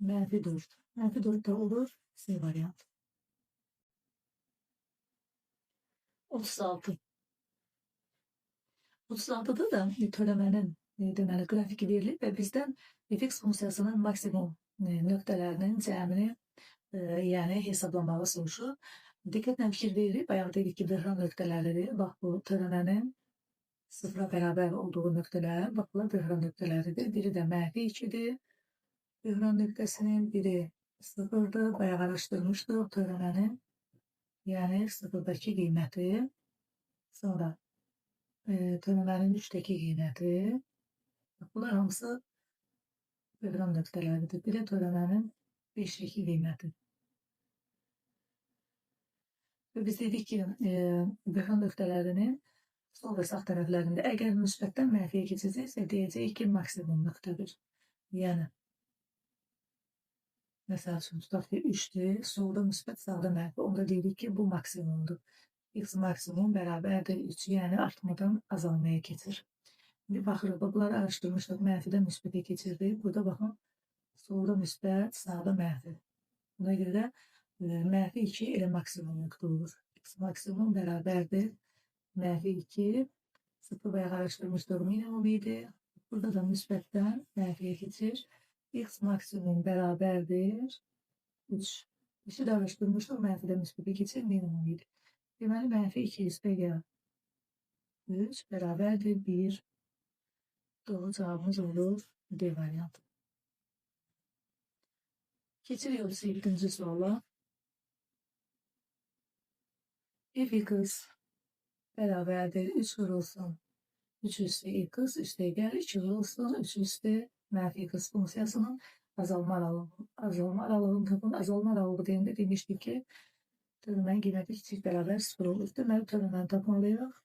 -4. -4 də olur C variantı. 36. 36'da da törəmənin deməli qrafiki verilib və bizdən fx funksiyasının maksimum nöqtələrinin cəmini yəni hesablamağı soruşur. Diqqətlə fikir veririk. Bayaq dedik ki, böhran nöqtələridir. Bax bu törəmənin sıfıra bərabər olduğu nöqtələr, bax bunlar böhran nöqtələridir. Biri də -2'dir. Böhran nöqtəsinin biri 0'dır. Bayaq araşdırmışdıq törəmənin. Yəni 0'dakı qiyməti. Sonra törəmənin 3'dəki qiyməti. Bunlar hamısı böhran nöqtələridir. Bir də törəmənin 5'dəki qiyməti. Və biz dedik ki, böhran nöqtələrinin sol və sağ tərəflərində əgər müsbətdən mənfiyə keçəcəksə, deyəcəyik ki, maksimum nöqtədir. Yəni, məsəl üçün, tutaq ki, 3'dür, solda müsbət, sağda mənfi. Onda deyirik ki, bu maksimumdur. X maksimum bərabərdir 3, yəni artmadan azalmaya keçir. İndi baxırıq, bunları araşdırmışıq, mənfidən müsbətə keçirdik. Burada baxın, solda müsbət, sağda mənfi. Buna görə -2 elə maksimum nöqtə olur. X maksimum bərabərdir -2. 0 bayaq araşdırmışdıq, minimum idi. Burada da müsbətdən mənfiyə keçir. X maksimum bərabərdir 3. 3'ü də araşdırmışdıq, mənfidən müsbətə keçir, minimum idi. Deməli, -2 üstə gəl 3 bərabərdir 1. Doğru cavabımız olur D variantı. Keçiriyoruz 7. suala. Fx bərabərdir 3 vurulsun 3 üstü x üstə gəl 2 vurulsun 3 üstü -x funksiyasının azalma aralığını tapın. Azalma aralığı deyəndə demişdik ki, törəmənin qiyməti kiçik bərabər 0 olur. Deməli, törəməni tapmalıyıq.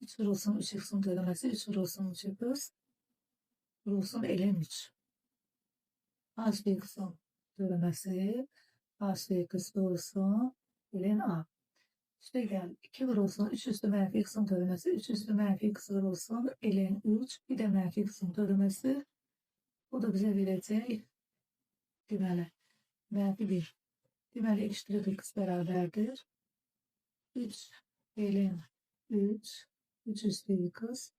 3 vurulsun 3x'in törəməsi 3 vurulsun 3x vurulsun ln 3. A üstü x'in törəməsi A üstü x vurulsun ln A. Üstə gəl 2 vurulsun 3 üstü -x'in törəməsi 3 üstü -x vurulsun ln 3. Bir də -x'in törəməsi. Bu da bizə verəcək deməli -1. Deməli x bərabərdir 3 ln 3 3 üstü x.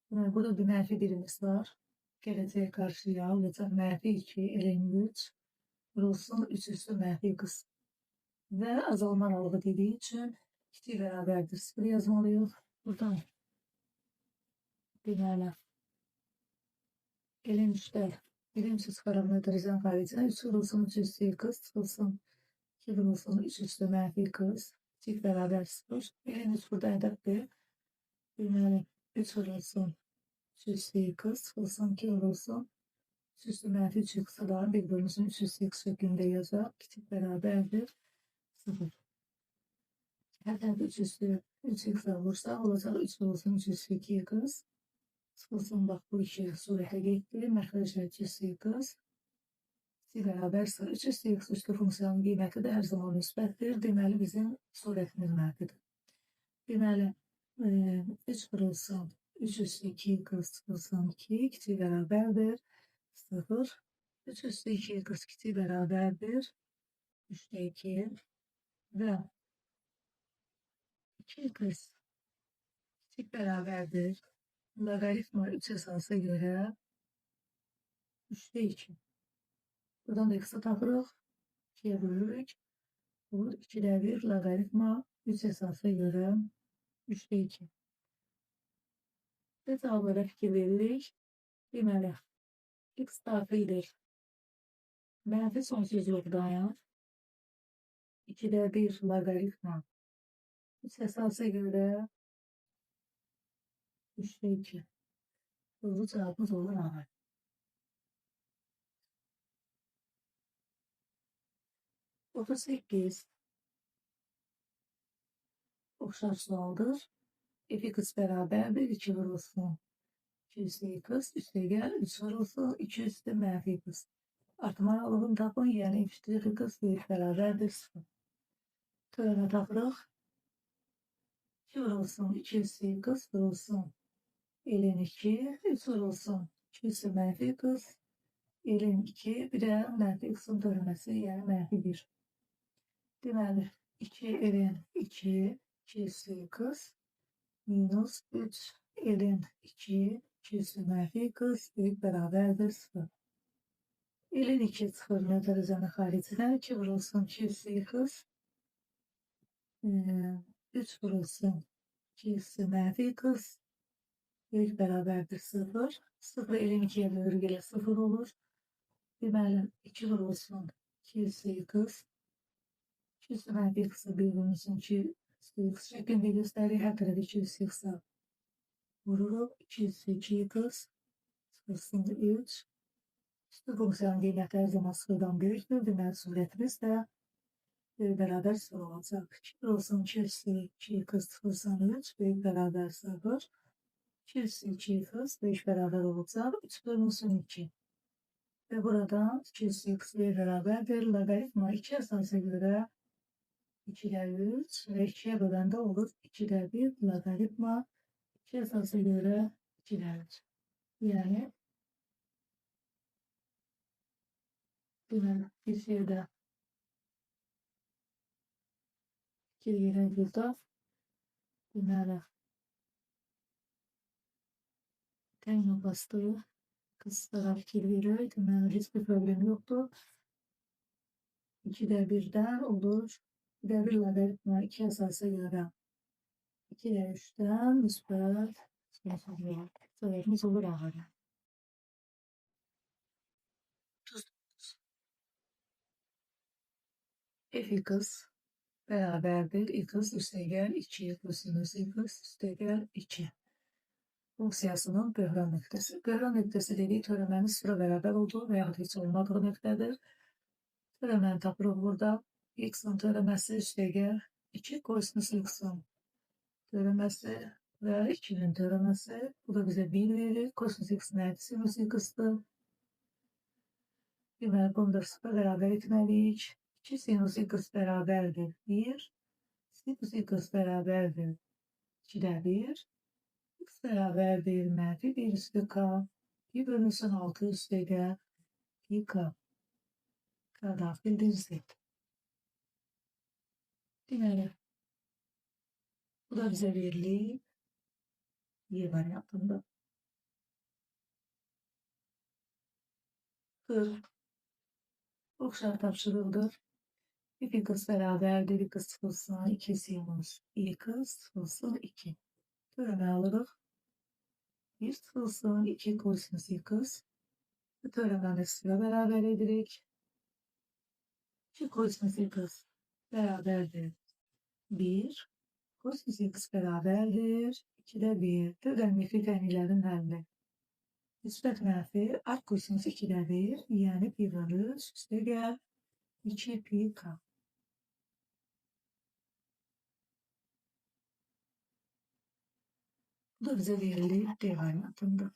Deməli burada bir -1'imiz var. Gələcək qarşıya olacaq -2 ln 3 vurulsun 3 üstü -x. Və azalma aralığı dediği için kiçik bərabərdir 0 yazmalıyıq. Buradan deməli ln 3'lər birim söz parametrizdən xaricinə 3 vurulsun 3 üstü x çıxılsın 2 vurulsun 3 üstü -x kiçik bərabər 0. Ln 3 burada ədəbdir. Deməli 3 vurulsun 3 üstü x çıxılsın 2 vurulsun 3 üstü -3x da 1 bölünsün 3 üstü x şeklinde yazar. Kiçik bərabərdir 0. Hər tərəfə 3 üstü 3x olursa olacaq 3 vurulsun 3 üstü 2x. Çıxılsın bax bu 2 surətə getdi. Məxrəclə 3 üstü x. C bərabər 0. 3 üstü x üstü funksiyanın qiyməti də hər zaman müsbətdir. Deməli bizim surətimiz mənfidir. Deməli 3 vurulsun 3 üstü 2x çıxılsın 2 kiçik bərabərdir 0. 3 üstü 2x kiçik bərabərdir 3'də 2 və 2x kiçik bərabərdir logaritma 3 əsasa görə 3'də 2. Buradan da x'ı tapırıq. 2'ye bölürük. Bu 2'də 1 logaritma 3 əsasa görə 3'də 2. Və cavablara fikir veririk. Deməli, x daxildir. Mənfi sonsuzluqdayam. 2'də 1 logaritma 3 əsasa görə 3'də 2. Doğru cevabımız olur A. 38 oxşar sualdır. Fx bərabərdir 2 vurulsun 2 üstü x üstə gəl 3 vurulsun 2 üstü -x. Artma aralığını tapın, yəni x bərabərdir 0. Törəmə tapırıq. 2 vurulsun 2 üstü kız vurulsun elin 2, 3 vurulsun 2 üstü mənfi kız elin 2, bir də mənfi qısım törəməsi, yəni mənfi 1. Deməli, 2 elin 2, 2 üstü qız minus 3 elin 2, 2 üstü mənfi qız böyük bərabərdir 0. Elin 2 çıxır nöqtə üzərinə xaricinə 2 vurulsun 2 üstü qız 3 vurulsun 2 üstü mənfi qız büyük bərabərdir 0. 0 elin 2'ye bölür gələ 0 olur. Deməli 2 vurulsun 2 üstü qız 2 üstü mənfi qısı 1 vurulsun 2 üstü qız şəklində göstərir. Hər tərəfi 2 üstü qısa vururuq. 2 üstü 2 qız çıxırsın 3. Üstü funksiyanın qiyməti hər zaman 0'dan böyükdür. Deməli surətimiz də bərabər 0 olacaq. 2 vurulsun 2 üstü 2 qız çıxırsan 3 böyük bərabər 0. 2 üstü 2 qız böyük bərabər olacaq. 3 bölünsün 2. Ve buradan 2 üstü x'ye beraberdir. Logaritma 2 esasa göre 2'de 3 ve 2'ye bölende olur. 2'de 1 logaritma 2 esasa göre 2'de 3. Yani bir şeyde 2 yine burada deməli tənə bastığı kız taraf 2 verir. Deməli hiçbir problem yoktur. 2'de 1'den olur. 2'de 1 logaritma 2 esasa göre 2'de 3'ten müsbət sayımız olur ağırı. F x beraberdir. X üstəgəl 2 kosinüs x üstəgəl 2. Funksiyasının böhran nöqtəsi. Böhran nöqtəsi dedik, törəmənin sıfıra bərabər olduğu və yaxud heç olmadığı nöqtədir. Törəməni tapırıq burada. X-in törəməsi üstəgəl 2 kosinüs x-in törəməsi və 2'nin törəməsi. Bu da bizə 1 verir. Kosinüs x nədir? Sinüs x-dır. Deməli, bunu da sıfıra bərabər etməliyik. 2 sinüs x bərabərdir 1. Sinüs x bərabərdir 2'de 1. X bərabərdir mənfi 1 üstü k. 1 bölünsün 6 üstəgəl 2k. K daxildir z. Deməli, bu da bizə verilir Y variantında. 40. Oxşar tapşırıqdır. X bərabərdir x çıxılsın 2 sinüs x çıxılsın 2. Törəmə alırıq. 1 çıxılsın 2 kosinüs x. Bu törəməni sıfıra bərabər edirik. 2 kosinüs x bərabərdir 1. Kosinüs x bərabərdir 2'de 1. Törəmlikli təmizlərin həlli. Müsbət mənfi arc kosinüs 2'de 1. Yəni pi bölü üstəgəl 2 pi k. Bu da bize verilir D variantında.